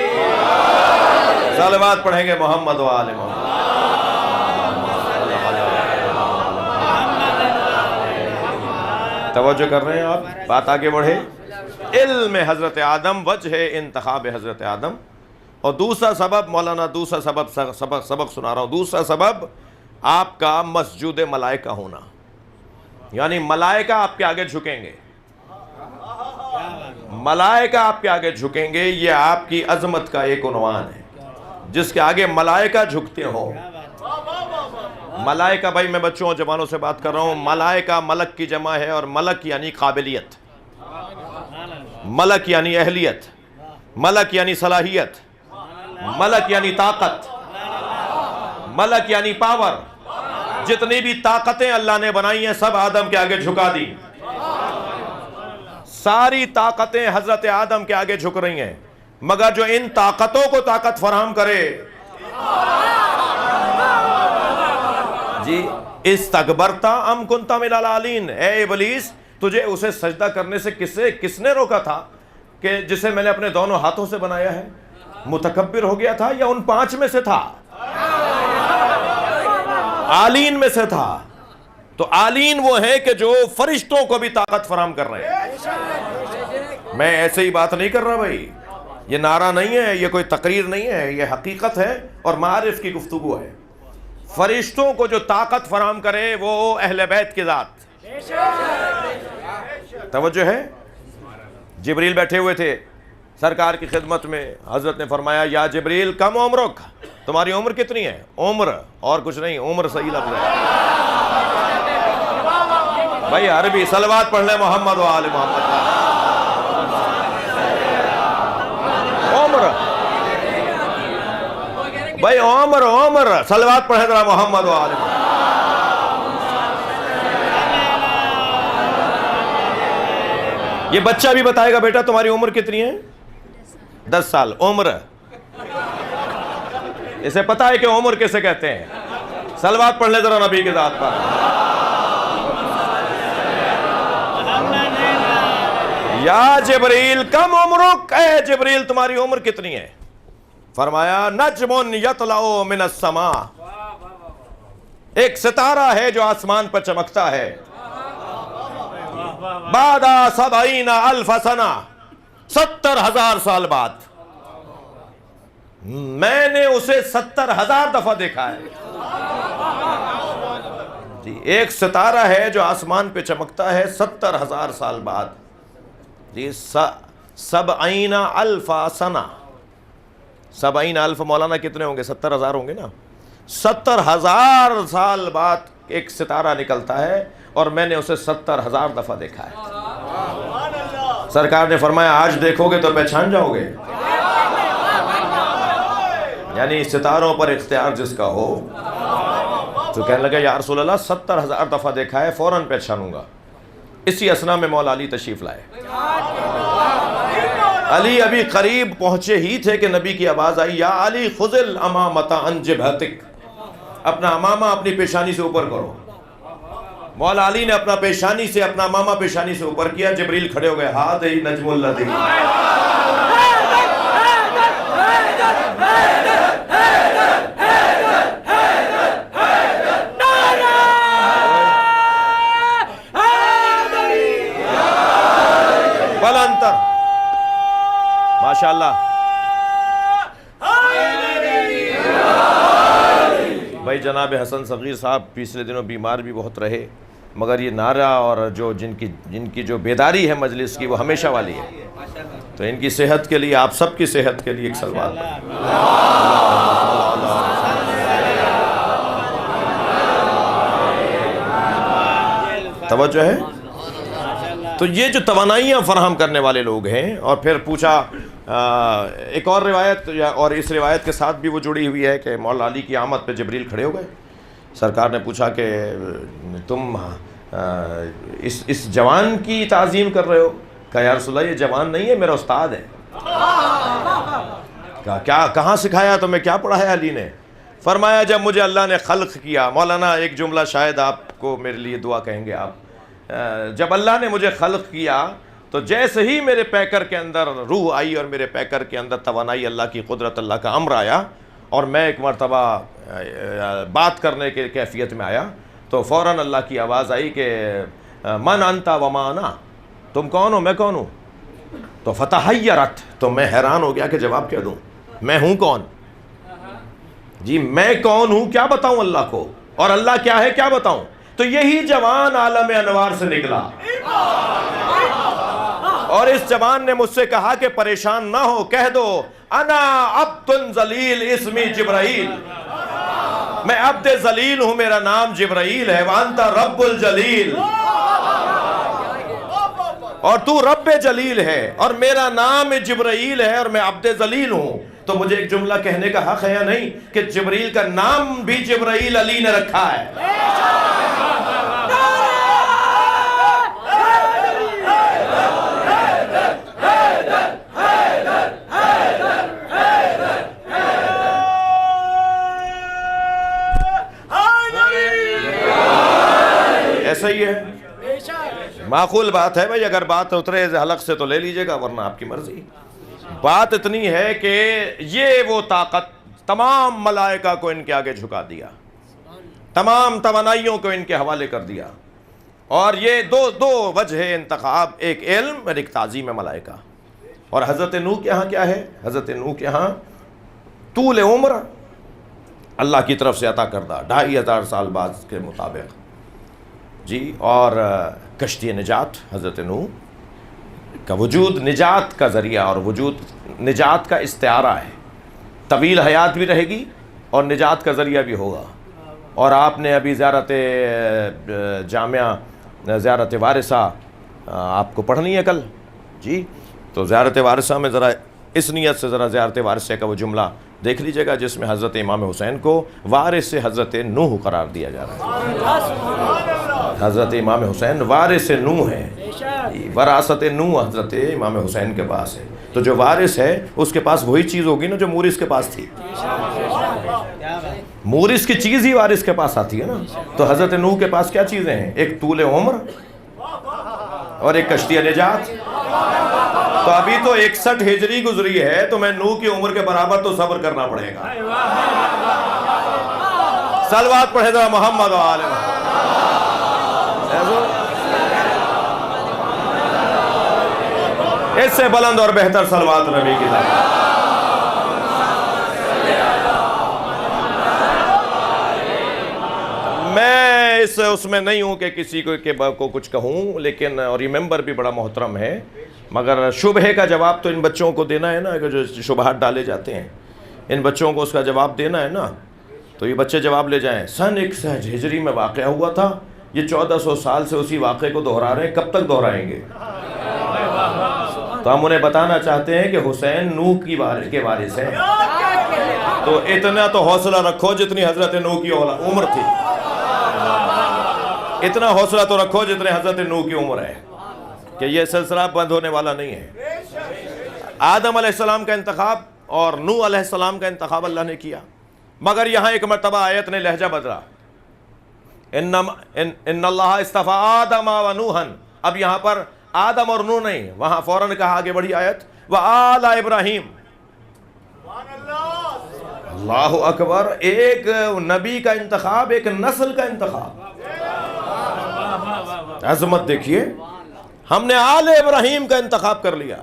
صلوات پڑھیں گے محمد و آل محمد. توجہ کر رہے ہیں آپ؟ بات آگے بڑھے. علم حضرت آدم وجہ انتخاب حضرت آدم. اور دوسرا سبب مولانا، دوسرا سبق سنا رہا ہوں. دوسرا سبب آپ کا مسجود ملائکہ ہونا، یعنی ملائکہ آپ کے آگے جھکیں گے. ملائکہ آپ کے آگے جھکیں گے، یہ آپ کی عظمت کا ایک عنوان ہے. جس کے آگے ملائکہ جھکتے ہوں. ملائکہ، بھائی میں بچوں اور جوانوں سے بات کر رہا ہوں، ملائکہ ملک کی جمع ہے، اور ملک یعنی قابلیت، ملک یعنی اہلیت، ملک یعنی صلاحیت، ملک یعنی طاقت، ملک یعنی پاور. جتنی بھی طاقتیں اللہ نے بنائی ہیں سب آدم کے آگے جھکا دی. ساری طاقتیں حضرت آدم کے آگے جھک رہی ہیں، مگر جو ان طاقتوں کو طاقت فراہم کرے، جی استکبرتا ام کنت من العالین، اے ابلیس تجھے اسے سجدہ کرنے سے کس نے روکا تھا کہ جسے میں نے اپنے دونوں ہاتھوں سے بنایا ہے؟ متکبر ہو گیا تھا یا ان 5 میں سے تھا؟ عالین میں سے تھا. تو عالین وہ ہیں کہ جو فرشتوں کو بھی طاقت فراہم کر رہے ہیں. میں ایسے ہی بات نہیں کر رہا بھائی، یہ نعرہ نہیں ہے، یہ کوئی تقریر نہیں ہے، یہ حقیقت ہے اور معارف کی گفتگو ہے. فرشتوں کو جو طاقت فراہم کرے وہ اہل بیت کی ذات. توجہ ہے؟ جبریل بیٹھے ہوئے تھے سرکار کی خدمت میں. حضرت نے فرمایا یا جبریل کم عمرک، تمہاری عمر کتنی ہے؟ عمر اور کچھ نہیں، عمر صحیح لفظ ہے بھائی، عربی. صلوات پڑھ لیں محمد و آل محمد. عمر بھائی، عمر صلوات پڑھیں ذرا محمد و آل محمد. یہ بچہ بھی بتائے گا بیٹا تمہاری عمر کتنی ہے؟ 10 سال. عمر اسے پتا ہے کہ عمر کیسے کہتے ہیں. صلوات پڑھ لیں ذرا نبی کی ذات پر. یا جبریل کم عمرک، اے جبریل تمہاری عمر کتنی ہے؟ فرمایا نجم یطلع من السماء، ایک ستارہ ہے جو آسمان پر چمکتا ہے. بعد 70,000 سنہ، 70,000 سال بعد. میں نے اسے 70,000 دفعہ دیکھا ہے. جی ایک ستارہ ہے جو آسمان پہ چمکتا ہے 70,000 سال بعد، جی 70,000 سنہ، 70,000 مولانا کتنے ہوں گے؟ 70,000 ہوں گے نا۔ 70,000 سال بعد ایک ستارہ نکلتا ہے اور میں نے اسے 70,000 دفعہ دیکھا ہے۔ سرکار نے فرمایا آج دیکھو گے تو پہچان جاؤ گے، یعنی ستاروں پر اختیار جس کا ہو۔ تو کہنے لگا یا رسول اللہ 70,000 دفعہ دیکھا ہے، فوراً پہچانوں گا۔ اسی اسنا میں مولا علی تشریف لائے۔ علی ابھی قریب پہنچے ہی تھے کہ نبی کی آواز آئی یا علی خذ الامامۃ عن جبہتک، اپنا امامہ اپنی پیشانی سے اوپر کرو۔ مولا علی نے اپنا پیشانی سے اپنا امامہ پیشانی سے اوپر کیا، جبریل کھڑے ہو گئے، ہذہ نجم الذی، بلندر ماشاءاللہ۔ بھائی جناب حسن صغیر صاحب پچھلے دنوں بیمار بھی بہت رہے، مگر یہ نعرہ اور جو جن کی جو بیداری ہے مجلس کی وہ ہمیشہ والی ہے، تو ان کی صحت کے لیے، آپ سب کی صحت کے لیے ایک سلوات توجہ ہے۔ تو یہ جو توانائیاں فراہم کرنے والے لوگ ہیں، اور پھر پوچھا ایک اور روایت، اور اس روایت کے ساتھ بھی وہ جڑی ہوئی ہے کہ مولا علی کی آمد پہ جبریل کھڑے ہو گئے۔ سرکار نے پوچھا کہ تم اس جوان کی تعظیم کر رہے ہو؟ کہا یا رسول اللہ یہ جوان نہیں ہے، میرا استاد ہے۔ کہا کہاں سکھایا تمہیں، کیا پڑھایا علی نے؟ فرمایا جب مجھے اللہ نے خلق کیا۔ مولانا ایک جملہ شاید آپ کو میرے لیے دعا کہیں گے آپ، جب اللہ نے مجھے خلق کیا تو جیسے ہی میرے پیکر کے اندر روح آئی اور میرے پیکر کے اندر توانائی، اللہ کی قدرت، اللہ کا امر آیا، اور میں ایک مرتبہ بات کرنے کے کیفیت میں آیا، تو فوراً اللہ کی آواز آئی کہ من انت وما انا، تم کون ہو میں کون ہوں؟ تو فتحیرت، تو میں حیران ہو گیا کہ جواب کیا دوں، میں ہوں کون؟ جی میں کون ہوں، کیا بتاؤں اللہ کو، اور اللہ کیا ہے کیا بتاؤں؟ تو یہی جوان عالم انوار سے نکلا، اور اس جوان نے مجھ سے کہا کہ پریشان نہ ہو، کہہ دو انا عبد ذلیل اسمی جبرائیل، میں عبد ذلیل ہوں، میرا نام جبرائیل ہے، وانت رب الجلیل، اور تو رب جلیل ہے، اور میرا نام جبرائیل ہے، اور میں عبد ذلیل ہوں۔ تو مجھے ایک جملہ کہنے کا حق ہے یا نہیں کہ جبریل کا نام بھی جبرائیل علی نے رکھا ہے؟ ایسا ہی ہے، معقول بات ہے بھائی، اگر بات اترے حلق سے تو لے لیجئے گا، ورنہ آپ کی مرضی۔ بات اتنی ہے کہ یہ وہ طاقت تمام ملائکہ کو ان کے آگے جھکا دیا، تمام توانائیوں کو ان کے حوالے کر دیا، اور یہ دو وجہ انتخاب، ایک علم اور ایک تعظیم ملائکہ۔ اور حضرت نوح کے ہاں کیا ہے؟ حضرت نوح کے ہاں طول عمر اللہ کی طرف سے عطا کردہ 2500 سال بعد کے مطابق، جی، اور کشتی نجات، حضرت نوح کا وجود نجات کا ذریعہ اور وجود نجات کا استعارہ ہے، طویل حیات بھی رہے گی اور نجات کا ذریعہ بھی ہوگا۔ اور آپ نے ابھی زیارت جامعہ، زیارت وارثہ آپ کو پڑھنی ہے کل، جی، تو زیارت وارثہ میں ذرا اس نیت سے ذرا زیارت وارثہ کا وہ جملہ دیکھ لیجئے گا جس میں حضرت امام حسین کو وارث حضرت نوح قرار دیا جا رہا ہے۔ حضرت امام حسین وارث نوح ہے، وراثت نوح حضرت امام حسین کے پاس ہے، تو جو وارث ہے اس کے پاس وہی چیز ہوگی نا جو مورث کے پاس تھی، مورث کی چیز ہی وارث کے پاس آتی ہے نا۔ تو حضرت نوح کے پاس کیا چیزیں ہیں؟ ایک طول عمر اور ایک کشتی نجات۔ تو ابھی تو 61 ہجری گزری ہے، تو میں نوح کی عمر کے برابر تو صبر کرنا پڑے گا۔ صلوات پڑھے ذرا محمد و آل محمد۔ اس سے بلند اور بہتر صلوات نبی کی طرف۔ میں اس میں نہیں ہوں کہ کسی کو کچھ کہوں، لیکن اور یہ ممبر بھی بڑا محترم ہے، مگر شبہے کا جواب تو ان بچوں کو دینا ہے نا، کہ جو شبہات ڈالے جاتے ہیں ان بچوں کو اس کا جواب دینا ہے نا، تو یہ بچے جواب لے جائیں۔ سن 61 ہجری میں واقعہ ہوا تھا، یہ 1400 سال سے اسی واقعے کو دہرا رہے ہیں، کب تک دہرائیں گے؟ تو ہم انہیں بتانا چاہتے ہیں کہ حسین نوح کے وارث ہیں، تو اتنا تو حوصلہ رکھو جتنی حضرت نوح کی عمر تھی، اتنا حوصلہ تو رکھو جتنے حضرت نوح کی عمر ہے، کہ یہ سلسلہ بند ہونے والا نہیں ہے۔ آدم علیہ السلام کا انتخاب اور نوح علیہ السلام کا انتخاب اللہ نے کیا، مگر یہاں ایک مرتبہ آیت نے لہجہ بدلا، ان اللہ اصطفیٰ آدم و نوحا، اب یہاں پر آدم اور نوح نہیں، وہاں فوراً کہا آگے بڑھی آیت وآل ابراہیم۔ اللہ اکبر، ایک نبی کا انتخاب، ایک نسل کا انتخاب، عظمت دیکھیے، ہم نے آل ابراہیم کا انتخاب کر لیا۔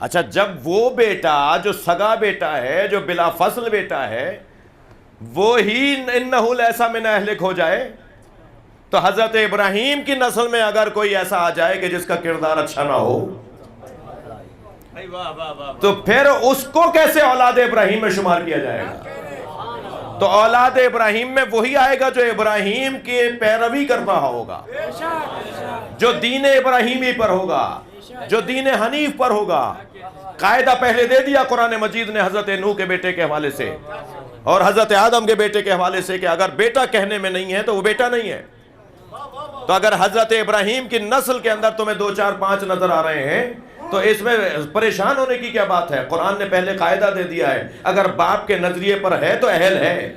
اچھا، جب وہ بیٹا جو سگا بیٹا ہے، جو بلا فصل بیٹا ہے، وہی انہو لیسا من اہلک ہو جائے، تو حضرت ابراہیم کی نسل میں اگر کوئی ایسا آ جائے کہ جس کا کردار اچھا نہ ہو، تو پھر اس کو کیسے اولاد ابراہیم میں شمار کیا جائے گا؟ تو اولاد ابراہیم میں وہی آئے گا جو ابراہیم کی پیروی کرتا ہوگا، جو دین ابراہیمی پر ہوگا، جو دین حنیف پر ہوگا۔ قاعدہ پہلے دے دیا قرآن مجید نے حضرت نوح کے بیٹے کے حوالے سے اور حضرت آدم کے بیٹے کے حوالے سے، کہ اگر بیٹا کہنے میں نہیں ہے تو وہ بیٹا نہیں ہے۔ تو اگر حضرت ابراہیم کی نسل کے اندر تمہیں 2 4 5 نظر آ رہے ہیں تو اس میں پریشان ہونے کی کیا بات ہے؟ قرآن نے پہلے قاعدہ دے دیا ہے، اگر باپ کے نظریے پر ہے تو اہل ہے۔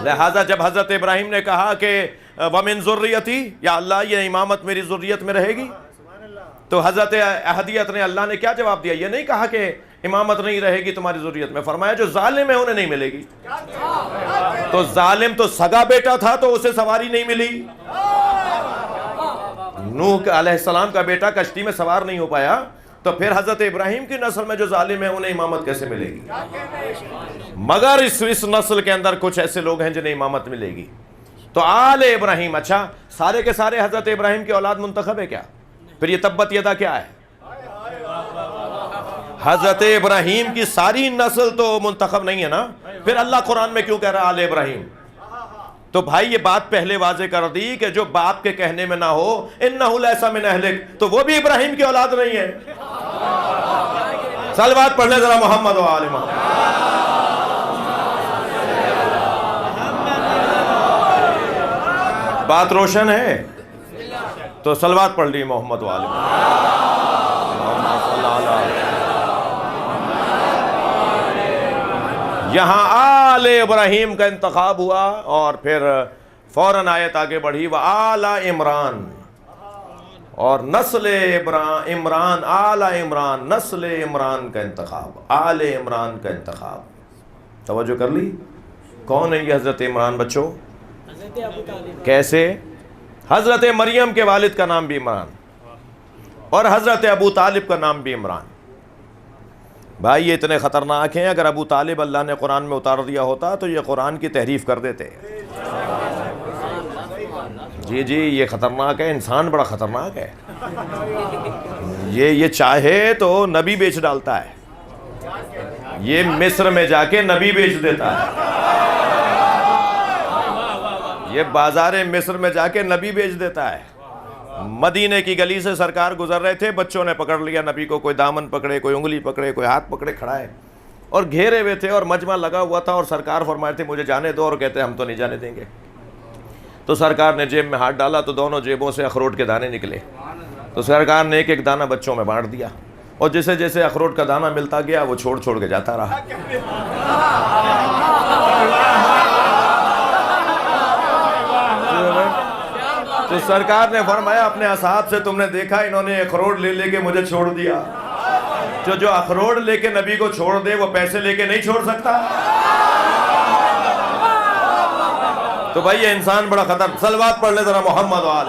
لہٰذا جب حضرت ابراہیم نے کہا کہ وَمِن ذُرِّيَّتِي، یا اللہ یہ امامت میری ذریت میں رہے گی، تو حضرت احدیت نے اللہ نے کیا جواب دیا؟ یہ نہیں کہا کہ امامت نہیں رہے گی تمہاری ذریت میں، فرمایا جو ظالم ہے انہیں نہیں ملے گی۔ تو ظالم تو سگا بیٹا تھا تو اسے سواری نہیں ملی، نوح علیہ السلام کا بیٹا کشتی میں سوار نہیں ہو پایا، تو پھر حضرت ابراہیم کی نسل میں جو ظالم ہے انہیں امامت کیسے ملے گی؟ مگر اس نسل کے اندر کچھ ایسے لوگ ہیں جنہیں امامت ملے گی۔ تو آل ابراہیم، اچھا سارے کے سارے حضرت ابراہیم کی اولاد منتخب ہے کیا؟ پھر یہ تبت یدا کیا ہے؟ حضرت ابراہیم کی ساری نسل تو منتخب نہیں ہے نا، پھر اللہ قرآن میں کیوں کہہ رہا آل ابراہیم؟ تو بھائی یہ بات پہلے واضح کر دی کہ جو باپ کے کہنے میں نہ ہو، انہو لیسا من اہلک، تو وہ بھی ابراہیم کی اولاد نہیں ہے۔ صلوات پڑھ لیں ذرا محمد و آل محمد۔ بات روشن ہے؟ تو صلوات پڑھ لی محمد و آل محمد۔ یہاں آل ابراہیم کا انتخاب ہوا اور پھر فوراً آیت آگے بڑھی وآل عمران، اور نسل عمران، آل عمران، نسل عمران کا انتخاب، آل عمران کا انتخاب۔ توجہ کر لی؟ کون ہے یہ حضرت عمران بچوں؟ کیسے؟ حضرت مریم کے والد کا نام بھی عمران اور حضرت ابو طالب کا نام بھی عمران۔ بھائی یہ اتنے خطرناک ہیں، اگر ابو طالب اللہ نے قرآن میں اتار دیا ہوتا تو یہ قرآن کی تحریف کر دیتے۔ جی یہ خطرناک ہے، انسان بڑا خطرناک ہے، یہ چاہے تو نبی بیچ ڈالتا ہے، یہ مصر میں جا کے نبی بیچ دیتا ہے، یہ بازار مصر میں جا کے نبی بیچ دیتا ہے۔ مدینے کی گلی سے سرکار گزر رہے تھے، بچوں نے پکڑ لیا نبی کو، کوئی دامن پکڑے، کوئی انگلی پکڑے، کوئی ہاتھ پکڑے کھڑا ہے، اور گھیرے ہوئے تھے اور مجمع لگا ہوا تھا، اور سرکار فرمائے تھے مجھے جانے دو، اور کہتے ہم تو نہیں جانے دیں گے۔ تو سرکار نے جیب میں ہاتھ ڈالا تو دونوں جیبوں سے اخروٹ کے دانے نکلے، تو سرکار نے ایک ایک دانہ بچوں میں بانٹ دیا، اور جیسے جیسے اخروٹ کا دانہ ملتا گیا وہ چھوڑ چھوڑ کے جاتا رہا۔ تو سرکار نے فرمایا اپنے اصحاب سے تم نے دیکھا انہوں نے اخروٹ لے لے کے مجھے چھوڑ دیا، جو اخروٹ لے کے نبی کو چھوڑ دے وہ پیسے لے کے نہیں چھوڑ سکتا۔ تو بھائی یہ انسان بڑا خطر، صلوات پڑھ لے ذرا محمد و آل۔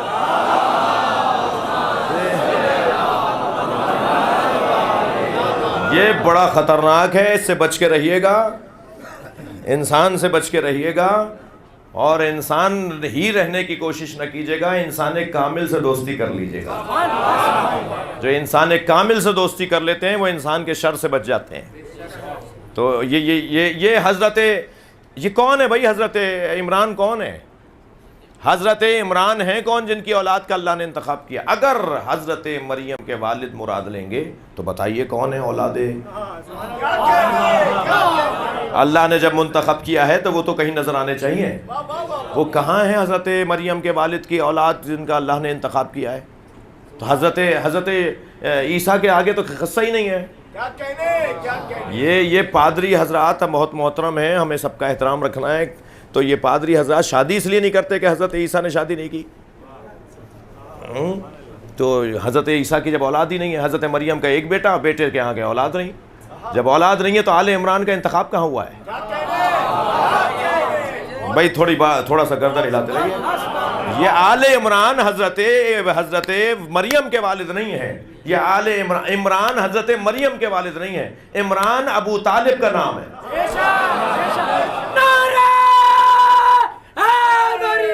یہ بڑا خطرناک ہے، اس سے بچ کے رہیے گا، انسان سے بچ کے رہیے گا، اور انسان ہی رہنے کی کوشش نہ کیجیے گا، انسان کامل سے دوستی کر لیجیے گا۔ جو انسان کامل سے دوستی کر لیتے ہیں وہ انسان کے شر سے بچ جاتے ہیں۔ تو یہ حضرت، یہ کون ہے بھائی؟ حضرت عمران کون ہے؟ حضرت عمران ہیں کون جن کی اولاد کا اللہ نے انتخاب کیا؟ اگر حضرت مریم کے والد مراد لیں گے تو بتائیے کون ہے اولاد؟ اللہ نے جب منتخب کیا ہے تو وہ تو کہیں نظر آنے چاہیے۔ وہ کہاں ہیں حضرت مریم کے والد کی اولاد جن کا اللہ نے انتخاب کیا ہے؟ تو حضرت عیسیٰ کے آگے تو قصہ ہی نہیں ہے۔ یہ پادری حضرات بہت محترم ہیں، ہمیں سب کا احترام رکھنا ہے۔ تو یہ پادری حضرات شادی اس لیے نہیں کرتے کہ حضرت عیسیٰ نے شادی نہیں کی، تو حضرت عیسیٰ کی جب اولاد ہی نہیں ہے، حضرت مریم کا ایک بیٹا، بیٹے کے آگے اولاد نہیں، جب اولاد نہیں ہے تو آل عمران کا انتخاب کہاں ہوا ہے؟ بھائی تھوڑا سا گردن ہلاتے رہیے۔ یہ آل عمران حضرت مریم کے والد نہیں ہے، یہ آل عمران حضرت مریم کے والد نہیں ہے، عمران ابو طالب کا نام ہے۔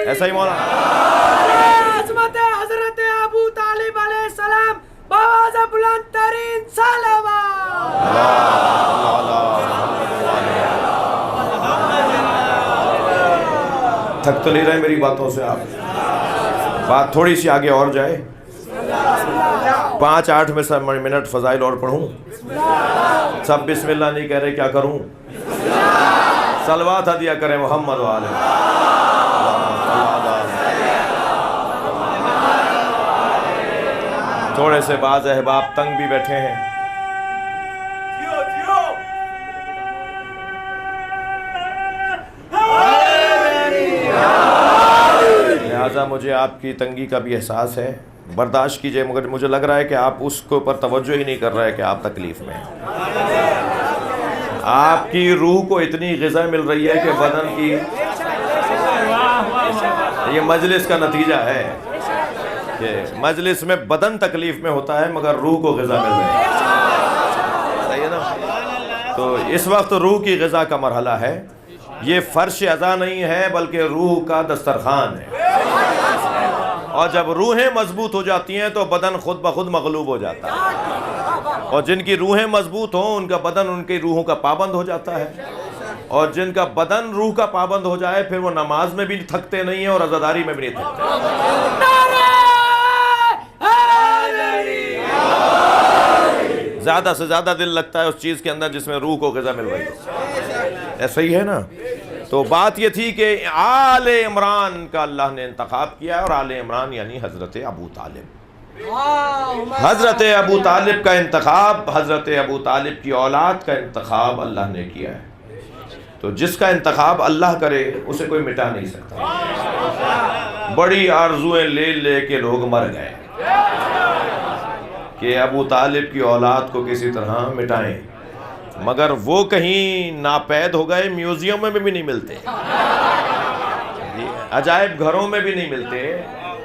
ایسا ہی مولانا عظمت حضرت ابو طالب علیہ السلام، باواز بلند ترین صلوات۔ تھک تو نہیں رہے میری باتوں سے آپ؟ بات تھوڑی سی آگے اور جائے، 5-8 میں سے منٹ فضائل اور پڑھوں؟ سب بسم اللہ نہیں کہہ رہے، کیا کروں؟ صلوات ہدیہ کریں محمد والے۔ تھوڑے سے بعض احباب تنگ بھی بیٹھے ہیں، لہٰذا مجھے آپ کی تنگی کا بھی احساس ہے، برداشت کیجئے، مگر مجھے لگ رہا ہے کہ آپ اس کے اوپر توجہ ہی نہیں کر رہے کہ آپ تکلیف میں ہیں۔ آپ کی روح کو اتنی غذا مل رہی ہے کہ بدن کی، یہ مجلس کا نتیجہ ہے کہ مجلس میں بدن تکلیف میں ہوتا ہے مگر روح کو غذا مل رہی ہے، صحیح ہے نا؟ تو اس وقت روح کی غذا کا مرحلہ ہے، یہ فرش عزا نہیں ہے بلکہ روح کا دسترخوان ہے، اور جب روحیں مضبوط ہو جاتی ہیں تو بدن خود بخود مغلوب ہو جاتا ہے، اور جن کی روحیں مضبوط ہوں ان کا بدن ان کی روحوں کا پابند ہو جاتا ہے، اور جن کا بدن روح کا پابند ہو جائے پھر وہ نماز میں بھی تھکتے نہیں ہیں اور عزاداری میں بھی نہیں تھکتے۔ زیادہ سے زیادہ دل لگتا ہے اس چیز کے اندر جس میں روح کو غذا مل رہی ہے، ایسا ہی ہے نا؟ تو بات یہ تھی کہ آل عمران کا اللہ نے انتخاب کیا، اور آل عمران یعنی حضرت ابو طالب۔ حضرت ابو طالب کا انتخاب، حضرت ابو طالب کی اولاد کا انتخاب اللہ نے کیا ہے، تو جس کا انتخاب اللہ کرے اسے کوئی مٹا نہیں سکتا۔ بڑی آرزویں لے لے کے لوگ مر گئے کہ ابو طالب کی اولاد کو کسی طرح مٹائیں، مگر وہ کہیں ناپید ہو گئے، میوزیم میں بھی نہیں ملتے، عجائب گھروں میں بھی نہیں ملتے،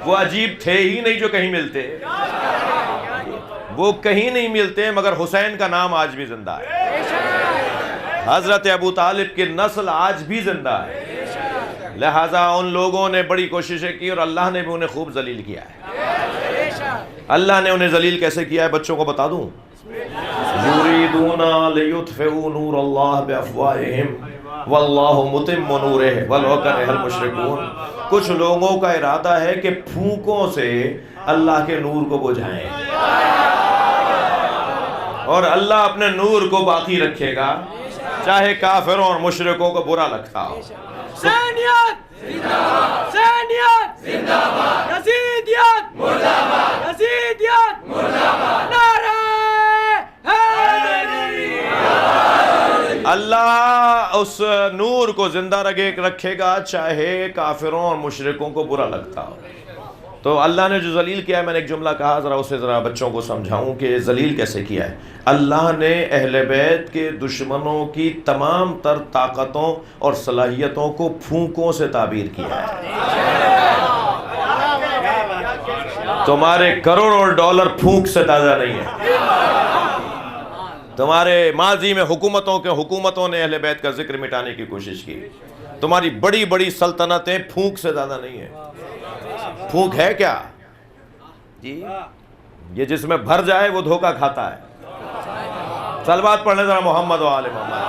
وہ عجیب تھے ہی نہیں جو کہیں ملتے، وہ کہیں نہیں ملتے، مگر حسین کا نام آج بھی زندہ ہے، حضرت ابو طالب کی نسل آج بھی زندہ ہے، لہٰذا ان لوگوں نے بڑی کوششیں کی اور اللہ نے بھی انہیں خوب ذلیل کیا ہے۔ اللہ نے انہیں ذلیل کیسے کیا ہے بچوں کو بتا دوں؟ یریدون لیطفئوا نور اللہ بافواہہم واللہ متم نورہ ولو کرہ المشرکون۔ کچھ لوگوں کا ارادہ ہے کہ پھونکوں سے اللہ کے نور کو بجھائیں، اور اللہ اپنے نور کو باقی رکھے گا چاہے کافروں اور مشرکوں کو برا لگتا ہو۔ حسینیت حسینیت زندہ باد، یزیدیت مردہ باد، یزیدیت مردہ باد، نعرہ حیدری۔ اللہ اس نور کو زندہ رکھے گا چاہے کافروں اور مشرکوں کو برا لگتا ہو۔ تو اللہ نے جو ذلیل کیا ہے، میں نے ایک جملہ کہا، اسے ذرا بچوں کو سمجھاؤں کہ ذلیل کیسے کیا ہے۔ اللہ نے اہل بیت کے دشمنوں کی تمام تر طاقتوں اور صلاحیتوں کو پھونکوں سے تعبیر کیا ہے۔ تمہارے کروڑوں ڈالر پھونک سے تازہ نہیں ہے، تمہارے ماضی میں حکومتوں نے اہل بیت کا ذکر مٹانے کی کوشش کی. تمہاری بڑی بڑی سلطنتیں پھونک سے زیادہ نہیں ہیں. پھونک ہے کیا جی؟ یہ جس میں بھر جائے وہ دھوکہ کھاتا ہے. صلوات پڑھنے ذرا محمد و آل محمد.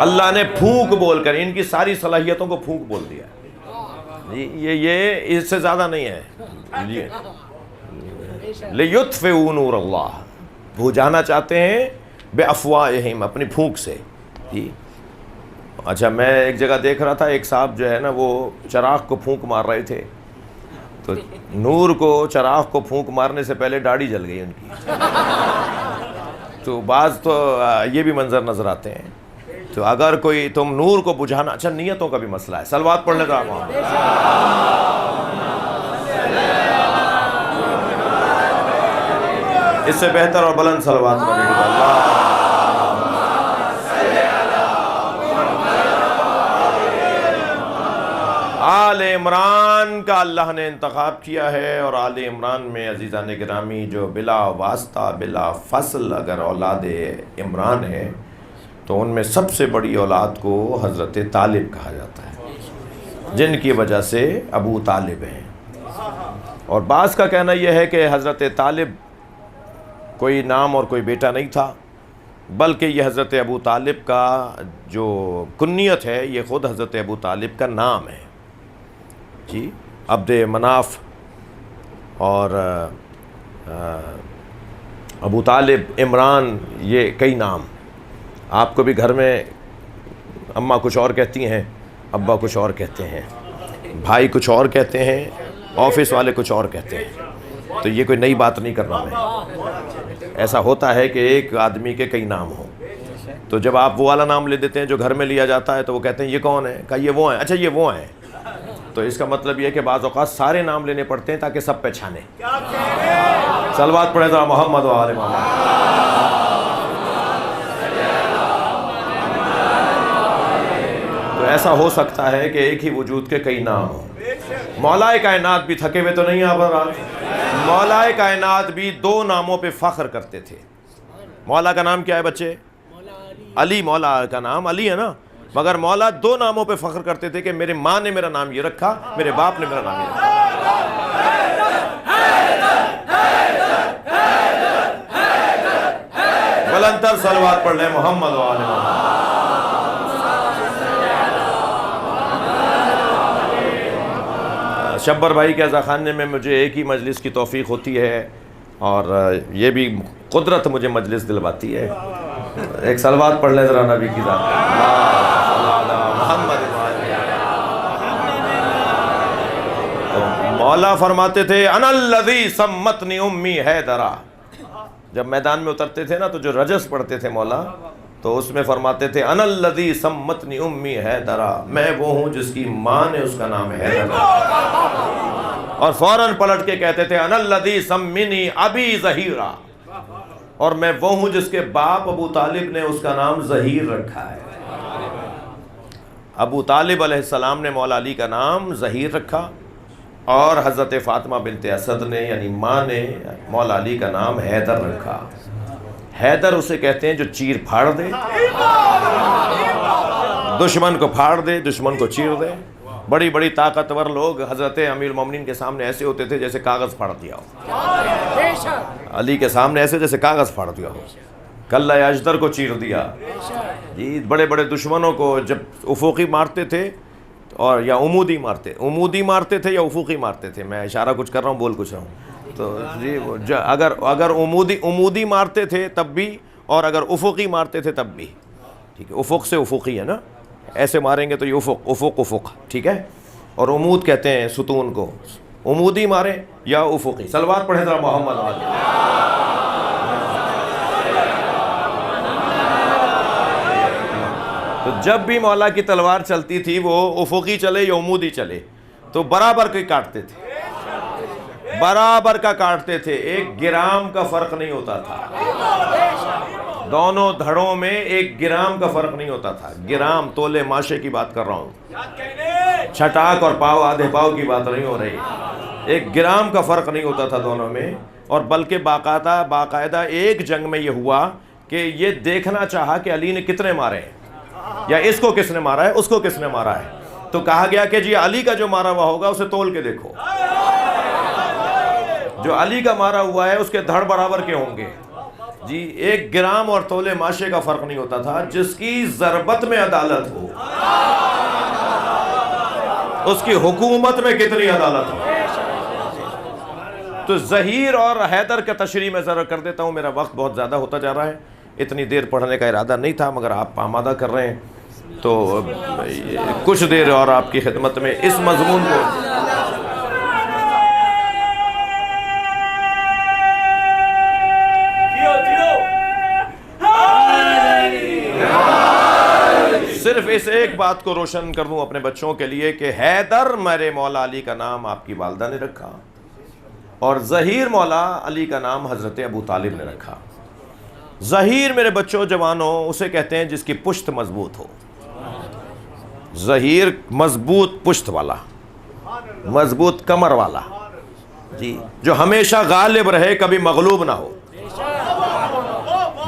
اللہ نے پھونک بول کر ان کی ساری صلاحیتوں کو پھونک بول دیا. یہ اس سے زیادہ نہیں ہے. لِيُطْفِئُوا نُورَ اللَّهِ، بجھانا چاہتے ہیں بے افواہہم، اپنی پھونک سے. جی اچھا، میں ایک جگہ دیکھ رہا تھا، ایک صاحب جو ہے نا وہ چراغ کو پھونک مار رہے تھے، تو نور کو چراغ کو پھونک مارنے سے پہلے داڑھی جل گئی ان کی. تو بعض تو یہ بھی منظر نظر آتے ہیں. تو اگر کوئی تم نور کو بجھانا، اچھا نیتوں کا بھی مسئلہ ہے. صلوات پڑھنے کا اس سے بہتر اور بلند صلوات پڑھنے کا اللہ. آل عمران کا اللہ نے انتخاب کیا ہے، اور آل عمران میں عزیزان گرامی جو بلا واسطہ بلا فصل اگر اولاد عمران ہے تو ان میں سب سے بڑی اولاد کو حضرت طالب کہا جاتا ہے، جن کی وجہ سے ابو طالب ہیں. اور بعض کا کہنا یہ ہے کہ حضرت طالب کوئی نام اور کوئی بیٹا نہیں تھا، بلکہ یہ حضرت ابو طالب کا جو کنیت ہے یہ خود حضرت ابو طالب کا نام ہے. جی عبد مناف اور ابو طالب، عمران، یہ کئی نام. آپ کو بھی گھر میں اماں کچھ اور کہتی ہیں، ابا کچھ اور کہتے ہیں، بھائی کچھ اور کہتے ہیں، آفس والے کچھ اور کہتے ہیں. تو یہ کوئی نئی بات نہیں کر رہا میں. ایسا ہوتا ہے کہ ایک آدمی کے کئی نام ہوں. تو جب آپ وہ والا نام لے دیتے ہیں جو گھر میں لیا جاتا ہے تو وہ کہتے ہیں یہ کون ہے؟ کہا یہ وہ ہیں. اچھا یہ وہ ہیں. تو اس کا مطلب یہ ہے کہ بعض اوقات سارے نام لینے پڑتے ہیں تاکہ سب پہچانے. صلوات پڑھیں ذرا محمد و آل محمد. تو ایسا ہو سکتا ہے کہ ایک ہی وجود کے کئی نام ہوں. مولا کائنات بھی تھکے ہوئے تو نہیں آپ حضرات؟ مولا کائنات بھی دو ناموں پہ فخر کرتے تھے. مولا کا نام کیا ہے بچے؟ علی. مولا کا نام علی ہے نا، مگر مولا دو ناموں پہ فخر کرتے تھے کہ میرے ماں نے میرا نام یہ رکھا، میرے باپ نے میرا نام یہ رکھا. بلندر صلوات پڑھ لیں محمد و آل محمد. شبر بھائی کے عزا خانے میں مجھے ایک ہی مجلس کی توفیق ہوتی ہے، اور یہ بھی قدرت مجھے مجلس دلواتی ہے. ایک صلوات پڑھ لیں ذرا نبی کی ذات. مولا فرماتے تھے انا الذی سمتنی امی حیدرا. جب میدان میں اترتے تھے نا تو جو رجس پڑھتے تھے مولا تو اس میں فرماتے تھے انا الذی سمتنی امی حیدرا، میں وہ ہوں جس کی ماں نے اس کا نام حیدر. اور فوراً پلٹ کے کہتے تھے انا الذی سمنی ابی ظہیرا، اور میں وہ ہوں جس کے باپ ابو طالب نے اس کا نام ظہیر رکھا ہے. ابو طالب علیہ السلام نے مولا علی کا نام ظہیر رکھا، اور حضرت فاطمہ بنت اسد نے یعنی ماں نے مولا علی کا نام حیدر رکھا. حیدر اسے کہتے ہیں جو چیر پھاڑ دے، دشمن کو پھاڑ دے، دشمن کو چیر دے. بڑی بڑی طاقتور لوگ حضرت امیر المومنین کے سامنے ایسے ہوتے تھے جیسے کاغذ پھاڑ دیا ہو. علی کے سامنے ایسے جیسے کاغذ پھاڑ دیا ہو. کلہ اجدر کو چیر دیا. جی بڑے بڑے دشمنوں کو جب افقی مارتے تھے اور یا عمودی مارتے تھے یا افقی مارتے تھے. میں اشارہ کچھ کر رہا ہوں، بول کچھ رہا ہوں. تو جی اگر عمودی مارتے تھے تب بھی، اور اگر افقی مارتے تھے تب بھی. ٹھیک ہے، افق سے افقی ہے نا، ایسے ماریں گے تو یہ افق ٹھیک ہے. اور عمود کہتے ہیں ستون کو. عمودی ماریں یا افقی. صلوات پڑھیں ذرا محمد علی. تو جب بھی مولا کی تلوار چلتی تھی وہ افقی چلے یا عمودی چلے تو برابر کے کاٹتے تھے، برابر کا کاٹتے تھے. 1 گرام کا فرق نہیں ہوتا تھا. دونوں دھڑوں میں 1 گرام کا فرق نہیں ہوتا تھا. گرام تولے ماشے کی بات کر رہا ہوں، چھٹاک اور پاؤ آدھے پاؤ کی بات نہیں ہو رہی. ایک گرام کا فرق نہیں ہوتا تھا دونوں میں، اور بلکہ باقاعدہ ایک جنگ میں یہ ہوا کہ یہ دیکھنا چاہا کہ علی نے کتنے مارے ہیں، یا اس کو کس نے مارا ہے، اس کو کس نے مارا ہے. تو کہا گیا کہ جی علی کا جو مارا ہوا ہوگا اسے تول کے دیکھو، جو علی کا مارا ہوا ہے اس کے دھڑ برابر کے ہوں گے. جی ایک گرام اور تولے ماشے کا فرق نہیں ہوتا تھا. جس کی ضربت میں عدالت ہو اس کی حکومت میں کتنی عدالت ہو. تو ظہیر اور حیدر کا تشریح میں ذرا کر دیتا ہوں، میرا وقت بہت زیادہ ہوتا جا رہا ہے. اتنی دیر پڑھنے کا ارادہ نہیں تھا، مگر آپ آمادہ کر رہے ہیں تو کچھ دیر اور آپ کی خدمت میں اس مضمون کو. صرف اس ایک بات کو روشن کر دوں اپنے بچوں کے لیے کہ حیدر میرے مولا علی کا نام آپ کی والدہ نے رکھا، اور ظہیر مولا علی کا نام حضرت ابو طالب نے رکھا. ظہیر میرے بچوں جوانوں اسے کہتے ہیں جس کی پشت مضبوط ہو. ظہیر مضبوط پشت والا، مضبوط کمر والا، جی جو ہمیشہ غالب رہے، کبھی مغلوب نہ ہو،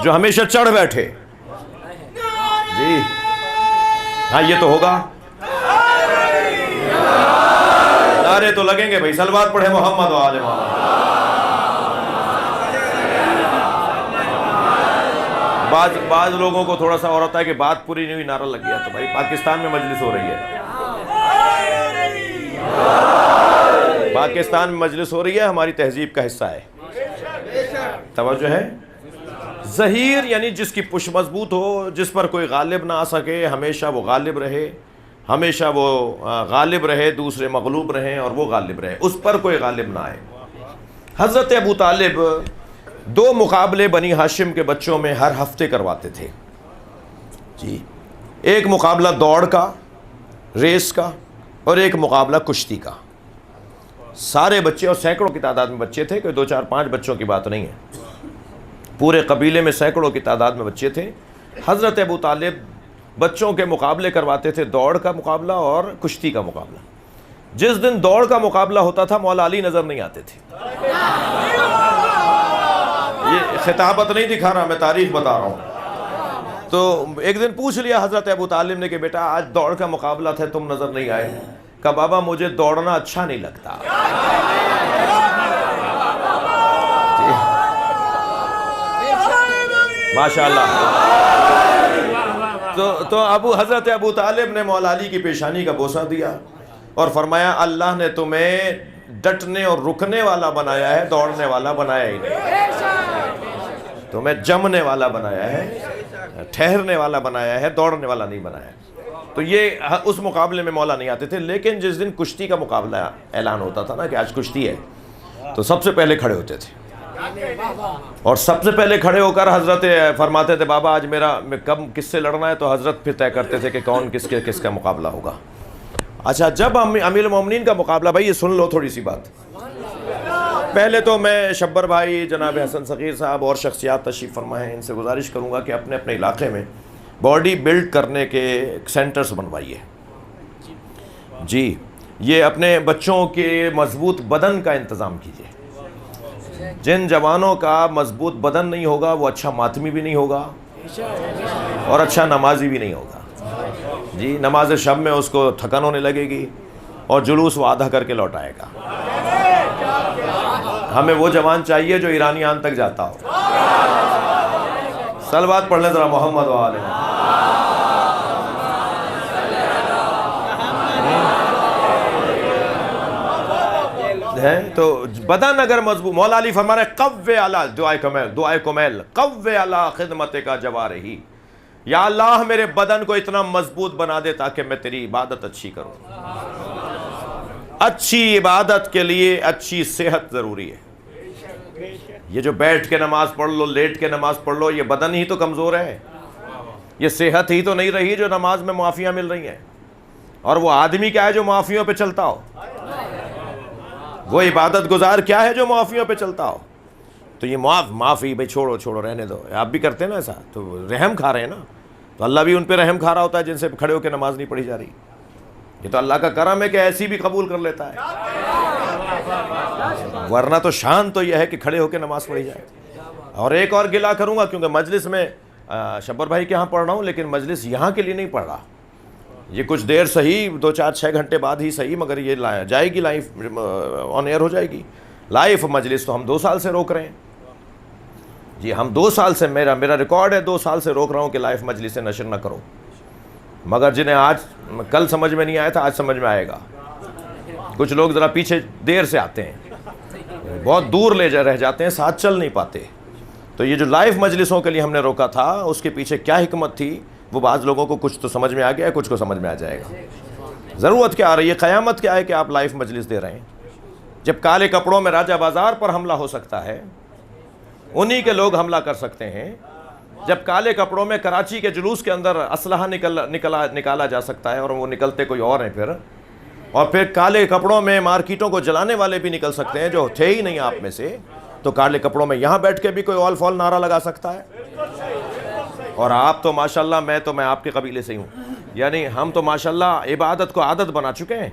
جو ہمیشہ چڑھ بیٹھے. جی ہاں یہ تو ہوگا. نعرے تو لگیں گے بھائی، صلوات پڑھے محمد و آل محمد. بعض لوگوں کو تھوڑا سا اور ہوتا ہے کہ بات پوری نہیں ہوئی، نعرہ لگ گیا. تو بھائی پاکستان میں مجلس ہو رہی ہے، پاکستان میں مجلس ہو رہی ہے، ہماری تہذیب کا حصہ ہے. توجہ ہے. ظہیر یعنی جس کی پشت مضبوط ہو، جس پر کوئی غالب نہ آ سکے، ہمیشہ وہ غالب رہے، ہمیشہ وہ غالب رہے، دوسرے مغلوب رہیں اور وہ غالب رہے، اس پر کوئی غالب نہ آئے. حضرت ابو طالب 2 مقابلے بنی ہاشم کے بچوں میں ہر ہفتے کرواتے تھے. جی ایک مقابلہ دوڑ کا، ریس کا، اور ایک مقابلہ کشتی کا. سارے بچے، اور سینکڑوں کی تعداد میں بچے تھے، کوئی 2 4 5 بچوں کی بات نہیں ہے، پورے قبیلے میں سینکڑوں کی تعداد میں بچے تھے. حضرت ابو طالب بچوں کے مقابلے کرواتے تھے، دوڑ کا مقابلہ اور کشتی کا مقابلہ. جس دن دوڑ کا مقابلہ ہوتا تھا مولا علی نظر نہیں آتے تھے. یہ خطابت نہیں دکھا رہا، میں تاریخ بتا رہا ہوں. تو ایک دن پوچھ لیا حضرت ابو طالب نے کہ بیٹا آج دوڑ کا مقابلہ تھا، تم نظر نہیں آئے. کہا بابا مجھے دوڑنا اچھا نہیں لگتا. ماشاءاللہ. تو حضرت ابو طالب نے مولا علی کی پیشانی کا بوسہ دیا اور فرمایا اللہ نے تمہیں ڈٹنے اور رکنے والا بنایا ہے، دوڑنے والا بنایا ہی نہیں. تمہیں جمنے والا بنایا ہے، ٹھہرنے والا بنایا ہے، دوڑنے والا نہیں بنایا. تو یہ اس مقابلے میں مولا نہیں آتے تھے. لیکن جس دن کشتی کا مقابلہ اعلان ہوتا تھا نا کہ آج کشتی ہے، تو سب سے پہلے کھڑے ہوتے تھے، اور سب سے پہلے کھڑے ہو کر حضرت فرماتے تھے بابا آج میرا کب کس سے لڑنا ہے. تو حضرت پھر طے کرتے تھے کہ کون کس کا مقابلہ ہوگا. اچھا جب امیر المومنین کا مقابلہ، بھائی یہ سن لو تھوڑی سی بات. پہلے تو میں شبر بھائی، جناب حسن صغیر صاحب اور شخصیات تشریف فرما ہیں، ان سے گزارش کروں گا کہ اپنے اپنے علاقے میں باڈی بلڈ کرنے کے سینٹرز بنوائیے. جی یہ اپنے بچوں کے مضبوط بدن کا انتظام کیجیے. جن جوانوں کا مضبوط بدن نہیں ہوگا وہ اچھا ماتمی بھی نہیں ہوگا اور اچھا نمازی بھی نہیں ہوگا. جی نماز شب میں اس کو تھکن ہونے لگے گی اور جلوس وہ آدھا کر کے لوٹ آئے گا. ہمیں وہ جوان چاہیے جو ایرانیان تک جاتا ہو. صلوات پڑھ لیں ذرا محمد و آل محمد. تو بدن اگر مضبوط، مولا علی فرما رہے قوّ علی دعائے کمیل قوّ علی خدمت کا جوارحی. یا اللہ میرے بدن کو اتنا مضبوط بنا دے تاکہ میں تیری عبادت اچھی کروں. اچھی عبادت کے لیے اچھی صحت ضروری ہے. یہ جو بیٹھ کے نماز پڑھ لو، لیٹ کے نماز پڑھ لو، یہ بدن ہی تو کمزور ہے، یہ صحت ہی تو نہیں رہی جو نماز میں معافیاں مل رہی ہیں. اور وہ آدمی کیا ہے جو معافیوں پہ چلتا ہو؟ وہ عبادت گزار کیا ہے جو معافیوں پہ چلتا ہو؟ تو یہ معافی بھائی چھوڑو رہنے دو. آپ بھی کرتے ہیں نا ایسا، تو رحم کھا رہے ہیں نا، تو اللہ بھی ان پہ رحم کھا رہا ہوتا ہے جن سے کھڑے ہو کے نماز نہیں پڑھی جا رہی. یہ تو اللہ کا کرم ہے کہ ایسی بھی قبول کر لیتا ہے. ورنہ تو شان تو یہ ہے کہ کھڑے ہو کے نماز پڑھی جائے. اور ایک اور گلا کروں گا کیونکہ مجلس میں شبر بھائی کے ہاں پڑھ رہا ہوں لیکن مجلس یہاں کے لیے نہیں پڑھ رہا. یہ کچھ دیر صحیح 2-4-6 گھنٹے بعد ہی صحیح مگر یہ جائے گی لائف آن ایئر ہو جائے گی. لائف مجلس تو ہم 2 سال سے روک رہے ہیں جی. ہم 2 سال سے میرا ریکارڈ ہے 2 سال سے روک رہا ہوں کہ لائف مجلس سے نشر نہ کرو. مگر جنہیں آج کل سمجھ میں نہیں آیا تھا آج سمجھ میں آئے گا. کچھ لوگ ذرا پیچھے دیر سے آتے ہیں بہت دور رہ جاتے ہیں ساتھ چل نہیں پاتے. تو یہ جو لائف مجلسوں کے لیے ہم نے روکا تھا اس کے پیچھے کیا حکمت تھی وہ بعض لوگوں کو کچھ تو سمجھ میں آ گیا ہے کچھ کو سمجھ میں آ جائے گا. ضرورت کیا آ رہی ہے قیامت کیا ہے کہ آپ لائف مجلس دے رہے ہیں جب کالے کپڑوں میں راجہ بازار پر حملہ ہو سکتا ہے انہی کے لوگ حملہ کر سکتے ہیں. جب کالے کپڑوں میں کراچی کے جلوس کے اندر اسلحہ نکالا جا سکتا ہے اور وہ نکلتے کوئی اور ہیں پھر کالے کپڑوں میں مارکیٹوں کو جلانے والے بھی نکل سکتے ہیں جو تھے ہی نہیں آپ میں سے. تو کالے کپڑوں میں یہاں بیٹھ کے بھی کوئی آل فال نعرہ لگا سکتا ہے. اور آپ تو ماشاءاللہ میں آپ کے قبیلے سے ہی ہوں یعنی ہم تو ماشاءاللہ عبادت کو عادت بنا چکے ہیں.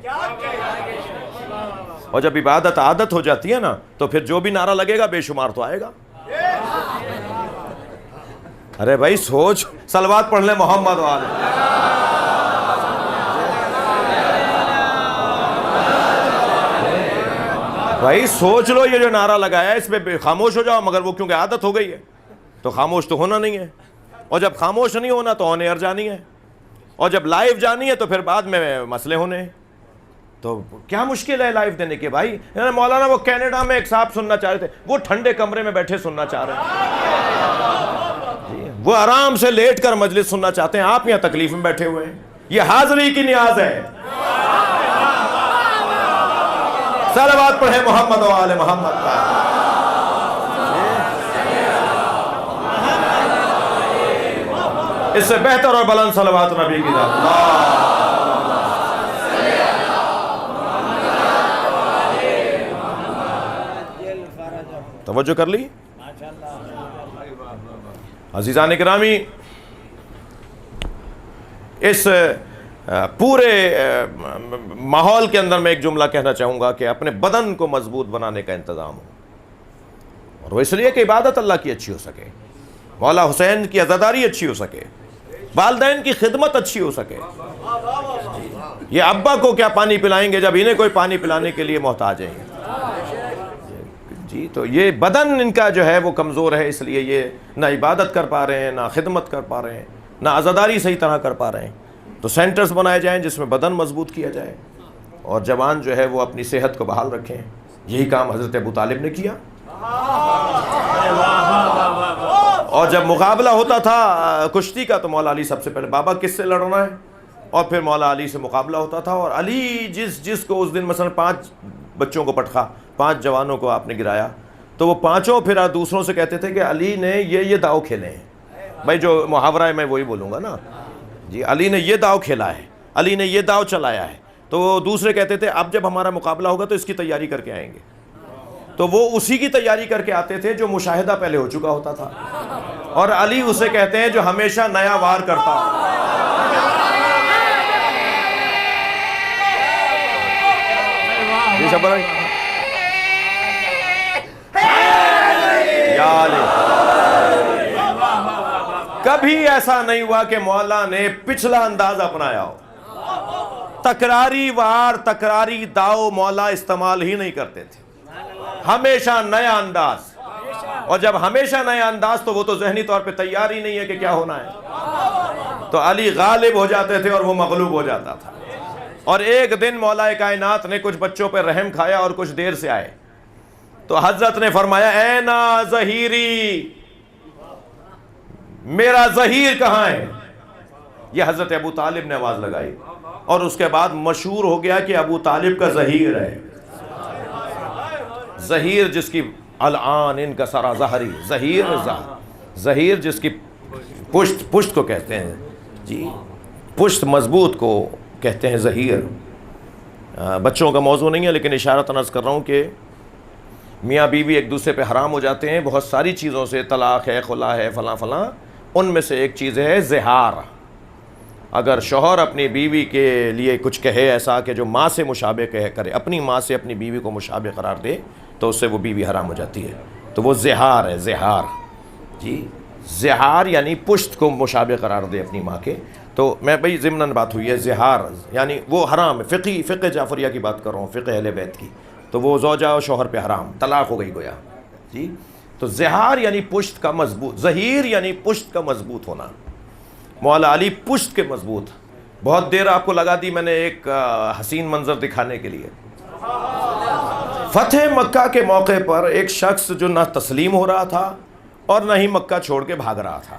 اور جب عبادت عادت ہو جاتی ہے نا تو پھر جو بھی نعرہ لگے گا بے شمار تو آئے گا. ارے بھائی سوچ صلوات پڑھ لیں محمد والے. بھائی سوچ لو یہ جو نعرہ لگایا ہے اس پہ خاموش ہو جاؤ مگر وہ کیونکہ عادت ہو گئی ہے تو خاموش تو ہونا نہیں ہے. اور جب خاموش نہیں ہونا تو آن ایئر جانی ہے اور جب لائیو جانی ہے تو پھر بعد میں مسئلے ہونے ہیں. تو کیا مشکل ہے لائیو دینے کے بھائی. مولانا وہ کینیڈا میں ایک صاحب سننا چاہ رہے تھے وہ ٹھنڈے کمرے میں بیٹھے سننا چاہ رہے ہیں وہ آرام سے لیٹ کر مجلس سننا چاہتے ہیں آپ یہاں تکلیف میں بیٹھے ہوئے ہیں. یہ حاضری کی نیاز ہے. صلوات پڑھیں محمد و آل محمد کا. اس سے بہتر اور بلند صلوات نبی کی ذات. توجہ کر لی عزیزان گرامی. اس پورے ماحول کے اندر میں ایک جملہ کہنا چاہوں گا کہ اپنے بدن کو مضبوط بنانے کا انتظام ہو اور وہ اس لیے کہ عبادت اللہ کی اچھی ہو سکے مولا حسین کی عزاداری اچھی ہو سکے والدین کی خدمت اچھی ہو سکے. یہ ابا کو کیا پانی پلائیں گے جب انہیں کوئی پانی پلانے کے لیے محتاج ہیں جی. تو یہ بدن ان کا جو ہے وہ کمزور ہے اس لیے یہ نہ عبادت کر پا رہے ہیں نہ خدمت کر پا رہے ہیں نہ عزاداری صحیح طرح کر پا رہے ہیں. تو سینٹرز بنائے جائیں جس میں بدن مضبوط کیا جائے اور جوان جو ہے وہ اپنی صحت کو بحال رکھیں. یہی کام حضرت ابو طالب نے کیا. اور جب مقابلہ ہوتا تھا کشتی کا تو مولا علی سب سے پہلے بابا کس سے لڑنا ہے اور پھر مولا علی سے مقابلہ ہوتا تھا. اور علی جس کو اس دن مثلا 5 بچوں کو پٹخا 5 جوانوں کو آپ نے گرایا تو وہ 5 پھر دوسروں سے کہتے تھے کہ علی نے یہ داؤ کھیلے ہیں. بھائی جو محاورہ ہے میں وہی بولوں گا نا جی. علی نے یہ داؤ کھیلا ہے علی نے یہ داؤ چلایا ہے. تو وہ دوسرے کہتے تھے اب جب ہمارا مقابلہ ہوگا تو اس کی تیاری کر کے آئیں گے. تو وہ اسی کی تیاری کر کے آتے تھے جو مشاہدہ پہلے ہو چکا ہوتا تھا. اور علی اسے کہتے ہیں جو ہمیشہ نیا وار کرتا. کبھی ایسا نہیں ہوا کہ مولا نے پچھلا انداز اپنایا ہو. تکراری وار تکراری داؤ مولا استعمال ہی نہیں کرتے تھے. ہمیشہ نیا انداز. اور جب ہمیشہ نیا انداز تو وہ تو ذہنی طور پہ تیار ہی نہیں ہے کہ کیا ہونا ہے. تو علی غالب ہو جاتے تھے اور وہ مغلوب ہو جاتا تھا. اور ایک دن مولا کائنات نے کچھ بچوں پہ رحم کھایا اور کچھ دیر سے آئے تو حضرت نے فرمایا اینا ظہیری میرا ظہیر کہاں ہے. یہ حضرت ابو طالب نے آواز لگائی اور اس کے بعد مشہور ہو گیا کہ ابو طالب کا ظہیر ہے. ظہیر جس کی الان ان کا سرا ظہری ظہیر جس کی پشت کو کہتے ہیں جی. پشت مضبوط کو کہتے ہیں ظہیر. بچوں کا موضوع نہیں ہے لیکن اشارتاً عرض کر رہا ہوں کہ میاں بیوی ایک دوسرے پہ حرام ہو جاتے ہیں بہت ساری چیزوں سے. طلاق ہے خلا ہے فلاں فلاں. ان میں سے ایک چیز ہے زہار. اگر شوہر اپنی بیوی کے لیے کچھ کہے ایسا کہ جو ماں سے مشابہ کرے اپنی ماں سے اپنی بیوی کو مشابہ قرار دے تو اس سے وہ بیوی حرام ہو جاتی ہے. تو وہ زہار ہے, زہار. جی زہار یعنی پشت کو مشابہ قرار دے اپنی ماں کے. تو میں بھائی ضمناً بات ہوئی ہے, زہار یعنی وہ حرام ہے. فقہ جعفریہ کی بات کر رہا ہوں, فقہ اہل بیت کی. تو وہ زوجہ اور شوہر پہ حرام, طلاق ہو گئی گویا. جی تو زہار یعنی پشت کا مضبوط, ظہیر یعنی پشت کا مضبوط ہونا. مولا علی پشت کے مضبوط. بہت دیر آپ کو لگا دی میں نے ایک حسین منظر دکھانے کے لیے. فتح مکہ کے موقع پر ایک شخص جو نہ تسلیم ہو رہا تھا اور نہ ہی مکہ چھوڑ کے بھاگ رہا تھا,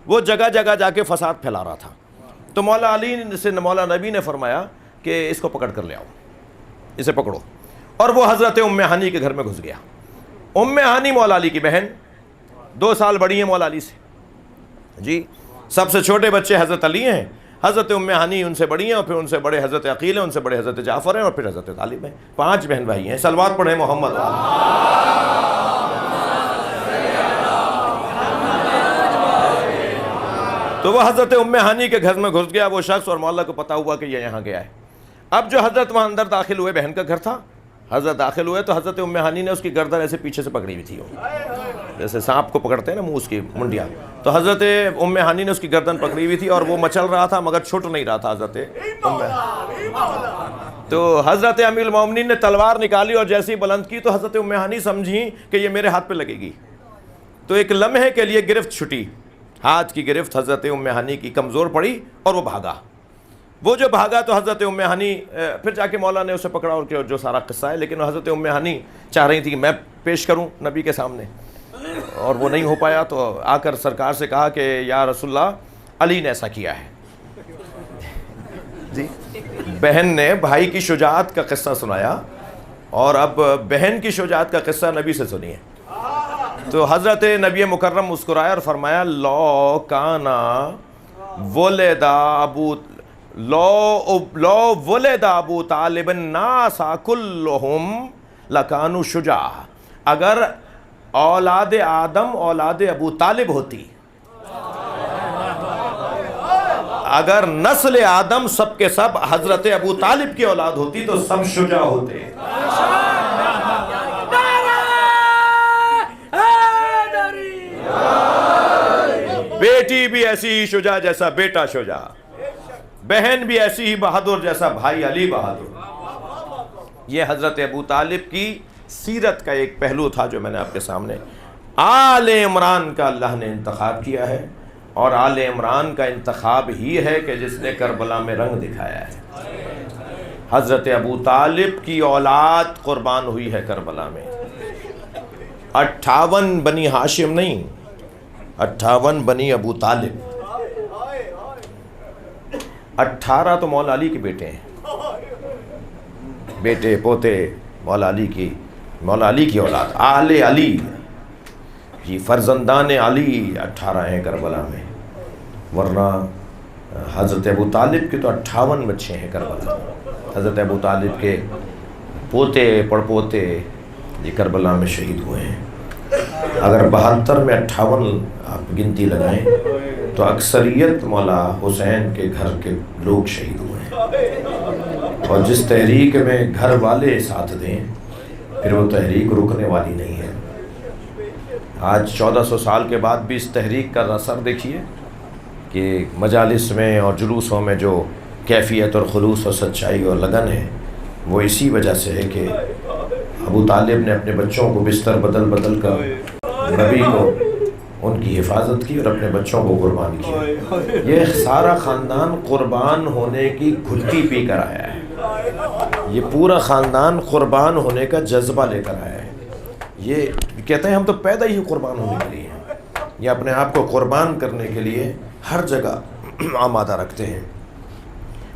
وہ جگہ جگہ جا کے فساد پھیلا رہا تھا. تو مولا علی سے مولا نبی نے فرمایا کہ اس کو پکڑ کر لے آؤ, اسے پکڑو. اور وہ حضرت ام ہانی کے گھر میں گھس گیا. ام ہانی مولا علی کی بہن, 2 سال بڑی ہیں مولا علی سے. جی سب سے چھوٹے بچے حضرت علی ہیں, حضرت ام ہانی ان سے بڑی ہیں, اور پھر ان سے بڑے حضرت عقیل ہیں, ان سے بڑے حضرت جعفر ہیں, اور پھر حضرت طالب ہیں. 5 بہن بھائی ہیں. صلوات پڑھیں محمد. تو وہ حضرت ام ہانی کے گھر میں گھس گیا وہ شخص, اور مولا کو پتا ہوا کہ یہ یہاں گیا ہے. اب جو حضرت وہاں اندر داخل ہوئے, بہن کا گھر تھا, حضرت داخل ہوئے تو حضرت ام ہانی نے اس کی گردن ایسے پیچھے سے پکڑی ہوئی تھی, جیسے سانپ کو پکڑتے ہیں نا منہ اس کی منڈیاں. تو حضرت ام ہانی نے اس کی گردن پکڑی ہوئی تھی, اور وہ مچل رہا تھا مگر چھوٹ نہیں رہا تھا حضرت ام. تو حضرت امیر المومنین نے تلوار نکالی اور جیسے ہی بلند کی تو حضرت ام ہانی سمجھی کہ یہ میرے ہاتھ پہ لگے گی. تو ایک لمحے کے لیے گرفت چھٹی, ہاتھ کی گرفت حضرت ام ہانی کی کمزور پڑی اور وہ بھاگا. وہ جو بھاگا تو حضرت ام ہانی پھر جا کے مولا نے اسے پکڑا, اور جو سارا قصہ ہے. لیکن حضرت ام ہانی چاہ رہی تھی کہ میں پیش کروں نبی کے سامنے, اور وہ نہیں ہو پایا. تو آ کر سرکار سے کہا کہ یا رسول اللہ, علی نے ایسا کیا ہے. جی بہن نے بھائی کی شجاعت کا قصہ سنایا, اور اب بہن کی شجاعت کا قصہ نبی سے سنیے. تو حضرت نبی مکرم مسکرایا اور فرمایا لو کانا ولدا ابو لو ولد ابو طالب الناس کلہم لکانوا شجاع. اگر اولاد آدم اولاد ابو طالب ہوتی, اگر نسل آدم سب کے سب حضرت ابو طالب کی اولاد ہوتی تو سب شجاع ہوتے. بیٹی بھی ایسی ہی شجاع جیسا بیٹا شجاع, بہن بھی ایسی ہی بہادر جیسا بھائی علی بہادر. یہ حضرت ابو طالب کی سیرت کا ایک پہلو تھا جو میں نے آپ کے سامنے. آل عمران کا اللہ نے انتخاب کیا ہے, اور آل عمران کا انتخاب ہی ہے کہ جس نے کربلا میں رنگ دکھایا ہے. حضرت ابو طالب کی اولاد قربان ہوئی ہے کربلا میں. 58 بنی ہاشم نہیں, 58 بنی ابو طالب. 18 تو مولا علی کے بیٹے ہیں, بیٹے پوتے مولا علی کی اولاد آل علی. جی فرزندان علی 18 ہیں کربلا میں, ورنہ حضرت ابو طالب کے تو 58 بچے ہیں کربلا میں. حضرت ابو طالب کے پوتے پڑپوتے یہ کربلا میں شہید ہوئے ہیں. اگر 72 میں 58 آپ گنتی لگائیں تو اکثریت مولا حسین کے گھر کے لوگ شہید ہوئے ہیں. اور جس تحریک میں گھر والے ساتھ دیں پھر وہ تحریک رکنے والی نہیں ہے. آج 1400 سال کے بعد بھی اس تحریک کا اثر دیکھیے کہ مجالس میں اور جلوسوں میں جو کیفیت اور خلوص اور سچائی اور لگن ہے وہ اسی وجہ سے ہے کہ ابو طالب نے اپنے بچوں کو بستر بدل بدل کر نبی کو ان کی حفاظت کی اور اپنے بچوں کو قربان کیا. یہ سارا خاندان قربان ہونے کی گھٹی پی کر آیا ہے. یہ پورا خاندان قربان ہونے کا جذبہ لے کر آیا ہے. یہ کہتے ہیں ہم تو پیدا ہی قربان ہونے کے لیے ہیں. یہ اپنے آپ کو قربان کرنے کے لیے ہر جگہ آمادہ رکھتے ہیں.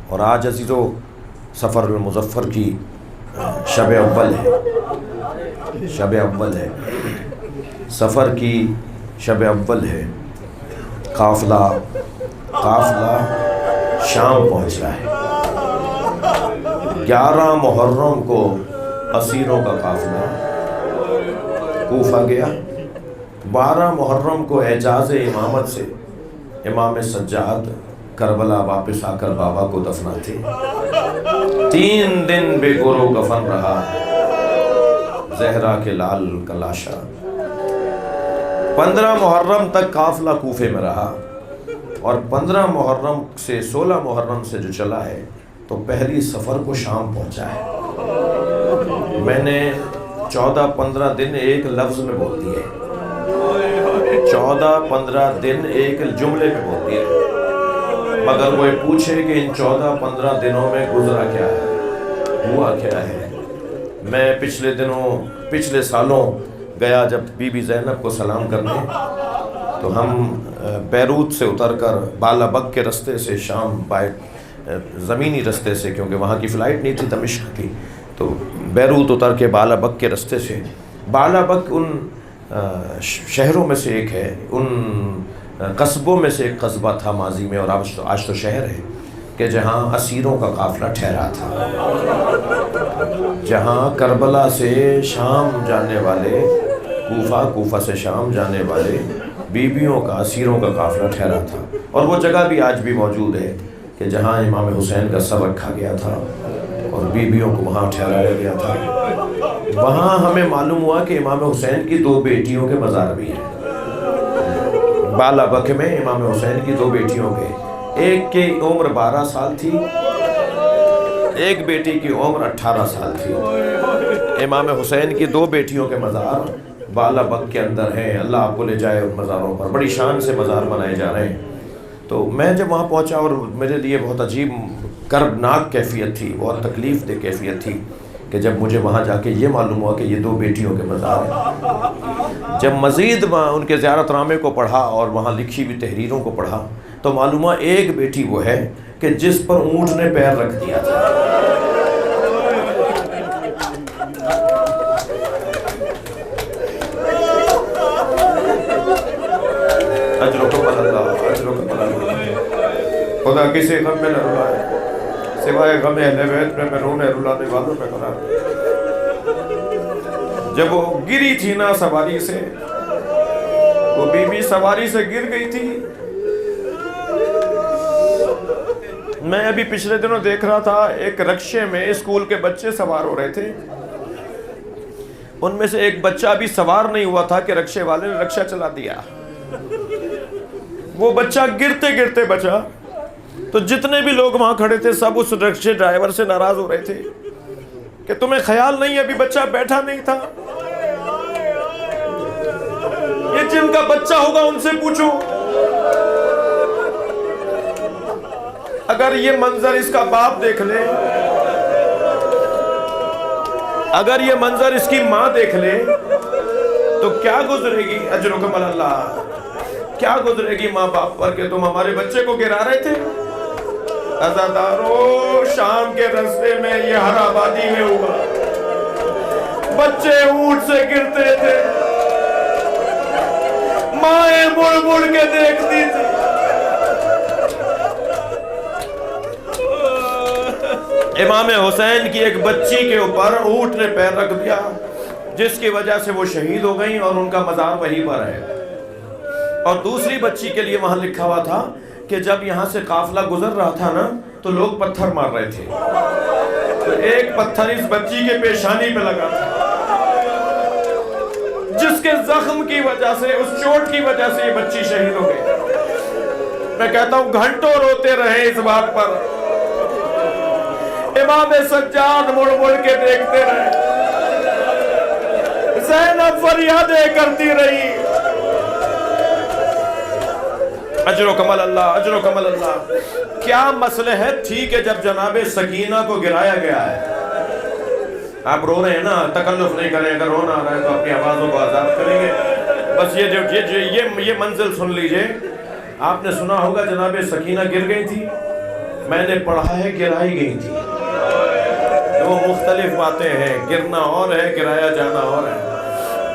اور آج عزیزو سفر المظفر کی شب اول ہے, شب اول ہے, سفر کی شب اول ہے. قافلہ شام پہنچ رہا ہے. 11 محرم کو اسیروں کا قافلہ کوفہ گیا. 12 محرم کو اعجاز امامت سے امام سجاد کربلا واپس آ کر بابا کو دفناتے. 3 دن بے گور و کفن رہا. زہرا کے لال کا لاشا۔ 15 محرم تک قافلہ کوفے میں رہا، اور 15 محرم سے 16 محرم سے جو چلا ہے تو پہلی سفر کو شام پہنچا ہے۔ میں نے 14-15 دن ایک لفظ میں بول دیے، 14-15 دن ایک جملے میں بول دیے، مگر وہ پوچھے کہ ان 14-15 دنوں میں گزرا کیا ہے، ہوا کیا ہے۔ میں پچھلے سالوں گیا جب بی بی زینب کو سلام کرنے، تو ہم بیروت سے اتر کر بالا بک کے رستے سے شام زمینی رستے سے، کیونکہ وہاں کی فلائٹ نہیں تھی، دمشق کی، تو بیروت اتر کے بالا بک کے رستے سے، بالا بک ان شہروں میں سے ایک ہے، ان قصبوں میں سے ایک قصبہ تھا ماضی میں، اور آج تو شہر ہے، کہ جہاں اسیروں کا قافلہ ٹھہرا تھا، جہاں کربلا سے شام جانے والے، کوفہ سے شام جانے والے بیویوں کا، اسیروں کا قافلہ ٹھہرا تھا۔ اور وہ جگہ بھی آج بھی موجود ہے کہ جہاں امام حسین کا سر رکھا گیا تھا اور بیویوں کو وہاں ٹھہرایا گیا تھا۔ وہاں ہمیں معلوم ہوا کہ امام حسین کی 2 بیٹیوں کے مزار بھی ہیں۔ بالا بک میں امام حسین کی 2 بیٹیوں کے، ایک کی عمر 12 سال تھی، ایک بیٹی کی عمر 18 سال تھی۔ امام حسین کی 2 بیٹیوں کے مزار بالا بک کے اندر ہیں، اللہ آپ کو لے جائے ان مزاروں پر، بڑی شان سے مزار بنائے جا رہے ہیں۔ تو میں جب وہاں پہنچا، اور میرے لیے بہت عجیب کربناک کیفیت تھی، بہت تکلیف دہ کیفیت تھی، کہ جب مجھے وہاں جا کے یہ معلوم ہوا کہ یہ 2 بیٹیوں کے مزار ہیں۔ جب مزید ان کے زیارت نامے کو پڑھا اور وہاں لکھی ہوئی تحریروں کو پڑھا، تو معلوم ہوا ایک بیٹی وہ ہے کہ جس پر اونٹ نے پیر رکھ دیا تھا۔ خدا کسی غم میں نہ رلائے سوائے غم اہل بیت میں رونے رلانے والوں میں قرار۔ جب وہ گری تھی نا سواری سے، وہ بی بی سواری سے گر گئی تھی، میں ابھی پچھلے دنوں دیکھ رہا تھا، ایک رکشے میں اسکول کے بچے سوار ہو رہے تھے، ان میں سے ایک بچہ ابھی سوار نہیں ہوا تھا کہ رکشے والے نے رکشہ چلا دیا۔ وہ بچہ گرتے گرتے بچا، تو جتنے بھی لوگ وہاں کھڑے تھے سب اس رکشے ڈرائیور سے ناراض ہو رہے تھے کہ تمہیں خیال نہیں ابھی بچہ بیٹھا نہیں تھا، یہ جن کا بچہ ہوگا ان سے پوچھو۔ اگر یہ منظر اس کا باپ دیکھ لے، اگر یہ منظر اس کی ماں دیکھ لے، تو کیا گزرے گی، اجرکم اللہ، کیا گزرے گی ماں باپ پر کہ تم ہمارے بچے کو گرا رہے تھے۔ عزادارو، شام کے رستے میں یہ ہر آبادی میں ہوا، بچے اونٹ سے گرتے تھے، مائیں مڑ مڑ کے دیکھتی تھی۔ امام حسین کی ایک بچی کے اوپر اونٹ نے پیر رکھ دیا، جس کی وجہ سے وہ شہید ہو گئیں اور ان کا مزار وہیں پر ہے۔ اور دوسری بچی کے لیے وہاں لکھا ہوا تھا کہ جب یہاں سے قافلہ گزر رہا تھا نا تو لوگ پتھر مار رہے تھے، تو ایک پتھر اس بچی کے پیشانی پہ لگا تھا، جس کے زخم کی وجہ سے، اس چوٹ کی وجہ سے یہ بچی شہید ہو گئی۔ میں کہتا ہوں گھنٹوں روتے رہے اس بات پر، امام سجاد مڑ مڑ کے دیکھتے رہے، زینب فریادیں کرتی رہی۔ اجر و کمل اللہ، اجر و کمل اللہ۔ کیا مصلحت تھی کہ جب جناب سکینہ کو گرایا گیا ہے، آپ رو رہے ہیں نا، تکلف نہیں کریں، اگر رونا آ رہا ہے تو اپنی آوازوں کو آزاد کریں گے۔ بس یہ منزل سن لیجئے، آپ نے سنا ہوگا جناب سکینہ گر گئی تھی، میں نے پڑھا ہے گرائی گئی تھی۔ وہ مختلف باتیں ہیں، گرنا اور ہے، گرایا جانا اور ہے۔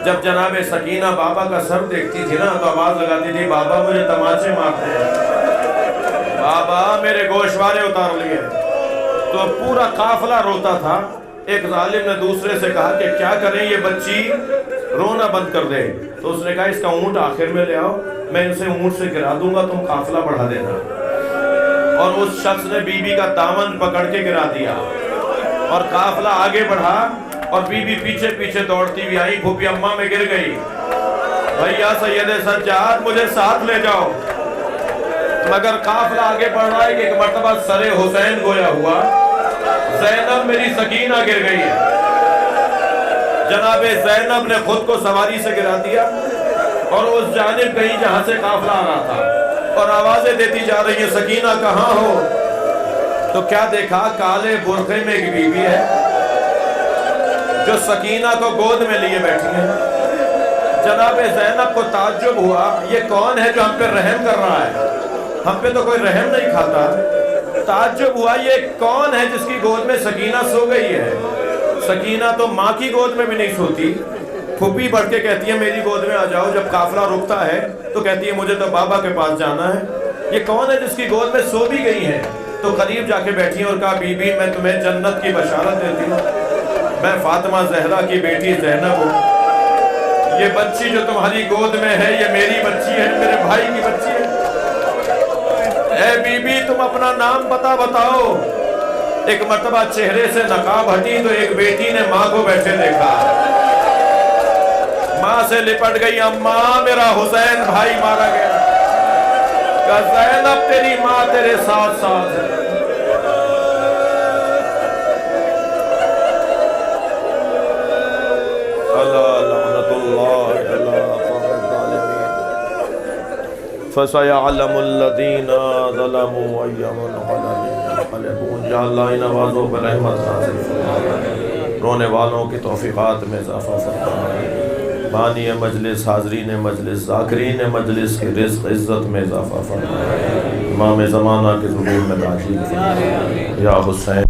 جب جناب سکینہ بابا کا سر دیکھتی تھی نا تو آواز لگاتی تھی، بابا مجھے تماچے مارتے ہیں، بابا میرے گوشوارے اتار لیے۔ تو پورا قافلہ روتا تھا۔ ایک ظالم نے دوسرے سے کہا کہ کیا کریں، یہ بچی رونا بند کر دے۔ تو اس نے کہا اس کا اونٹ آخر میں لے آؤ، میں اسے اونٹ سے گرا دوں گا، تم قافلہ بڑھا دینا۔ اور اس شخص نے بی بی کا دامن پکڑ کے گرا دیا اور قافلہ آگے بڑھا۔ اور بی بی پیچھے پیچھے دوڑتی ہوئی آئی، پھوپھی اماں میں گر گئی، بھیا سید سجاد مجھے ساتھ لے جاؤ، مگر قافلہ آگے بڑھ رہا ہے کہ ایک مرتبہ سر حسین گویا ہوا، زینب میری سکینہ گر گئی ہے۔ جناب زینب نے خود کو سواری سے گرا دیا اور اس جانب گئی جہاں سے قافلہ آ رہا تھا، اور آوازیں دیتی جا رہی ہے سکینہ کہاں ہو؟ تو کیا دیکھا؟ کالے برقعے میں ایک بی بی ہے جو سکینہ کو گود میں لیے بیٹھی ہے۔ جناب زینب کو تعجب ہوا، یہ کون ہے جو ہم پہ رحم کر رہا ہے؟ ہم پہ تو کوئی رحم نہیں کھاتا۔ تعجب ہوا یہ کون ہے جس کی گود میں سکینہ سو گئی ہے؟ سکینہ تو ماں کی گود میں بھی نہیں سوتی۔ پھوپھی بڑھ کے کہتی ہے میری گود میں آ جاؤ، جب قافلہ رکتا ہے تو کہتی ہے مجھے تو بابا کے پاس جانا ہے۔ یہ کون ہے جس کی گود میں سو بھی گئی ہے؟ تو قریب جا کے بیٹھی اور کہا بی بی میں تمہیں جنت کی بشارت دیتی ہوں، میں فاطمہ زہرا کی بیٹی زینب ہوں، یہ بچی جو تمہاری گود میں ہے یہ میری بچی ہے، میرے بھائی کی بچی ہے۔ اے بی بی تم اپنا نام بتاؤ۔ ایک مرتبہ چہرے سے نقاب ہٹی تو ایک بیٹی نے ماں کو بیٹھے دیکھا، ماں سے لپٹ گئی، اماں میرا حسین بھائی مارا گیا۔ کہ زینب تیری ماں تیرے ساتھ ساتھ ہے۔ فَسَيَعْلَمُ الَّذِينَ ظَلَمُوا أَيَّ مُنْقَلَبٍ يَنقَلِبُونَ۔ یا اللہ ان آوازوں پر رحمت نازل فرما، رونے والوں کی توفیقات میں اضافہ فرما، بانی مجلس، حاضرین مجلس، ذاکرین مجلس کے رزق عزت میں اضافہ فرما، امام زمانہ کے ظہور میں داخل فرما، یا حسین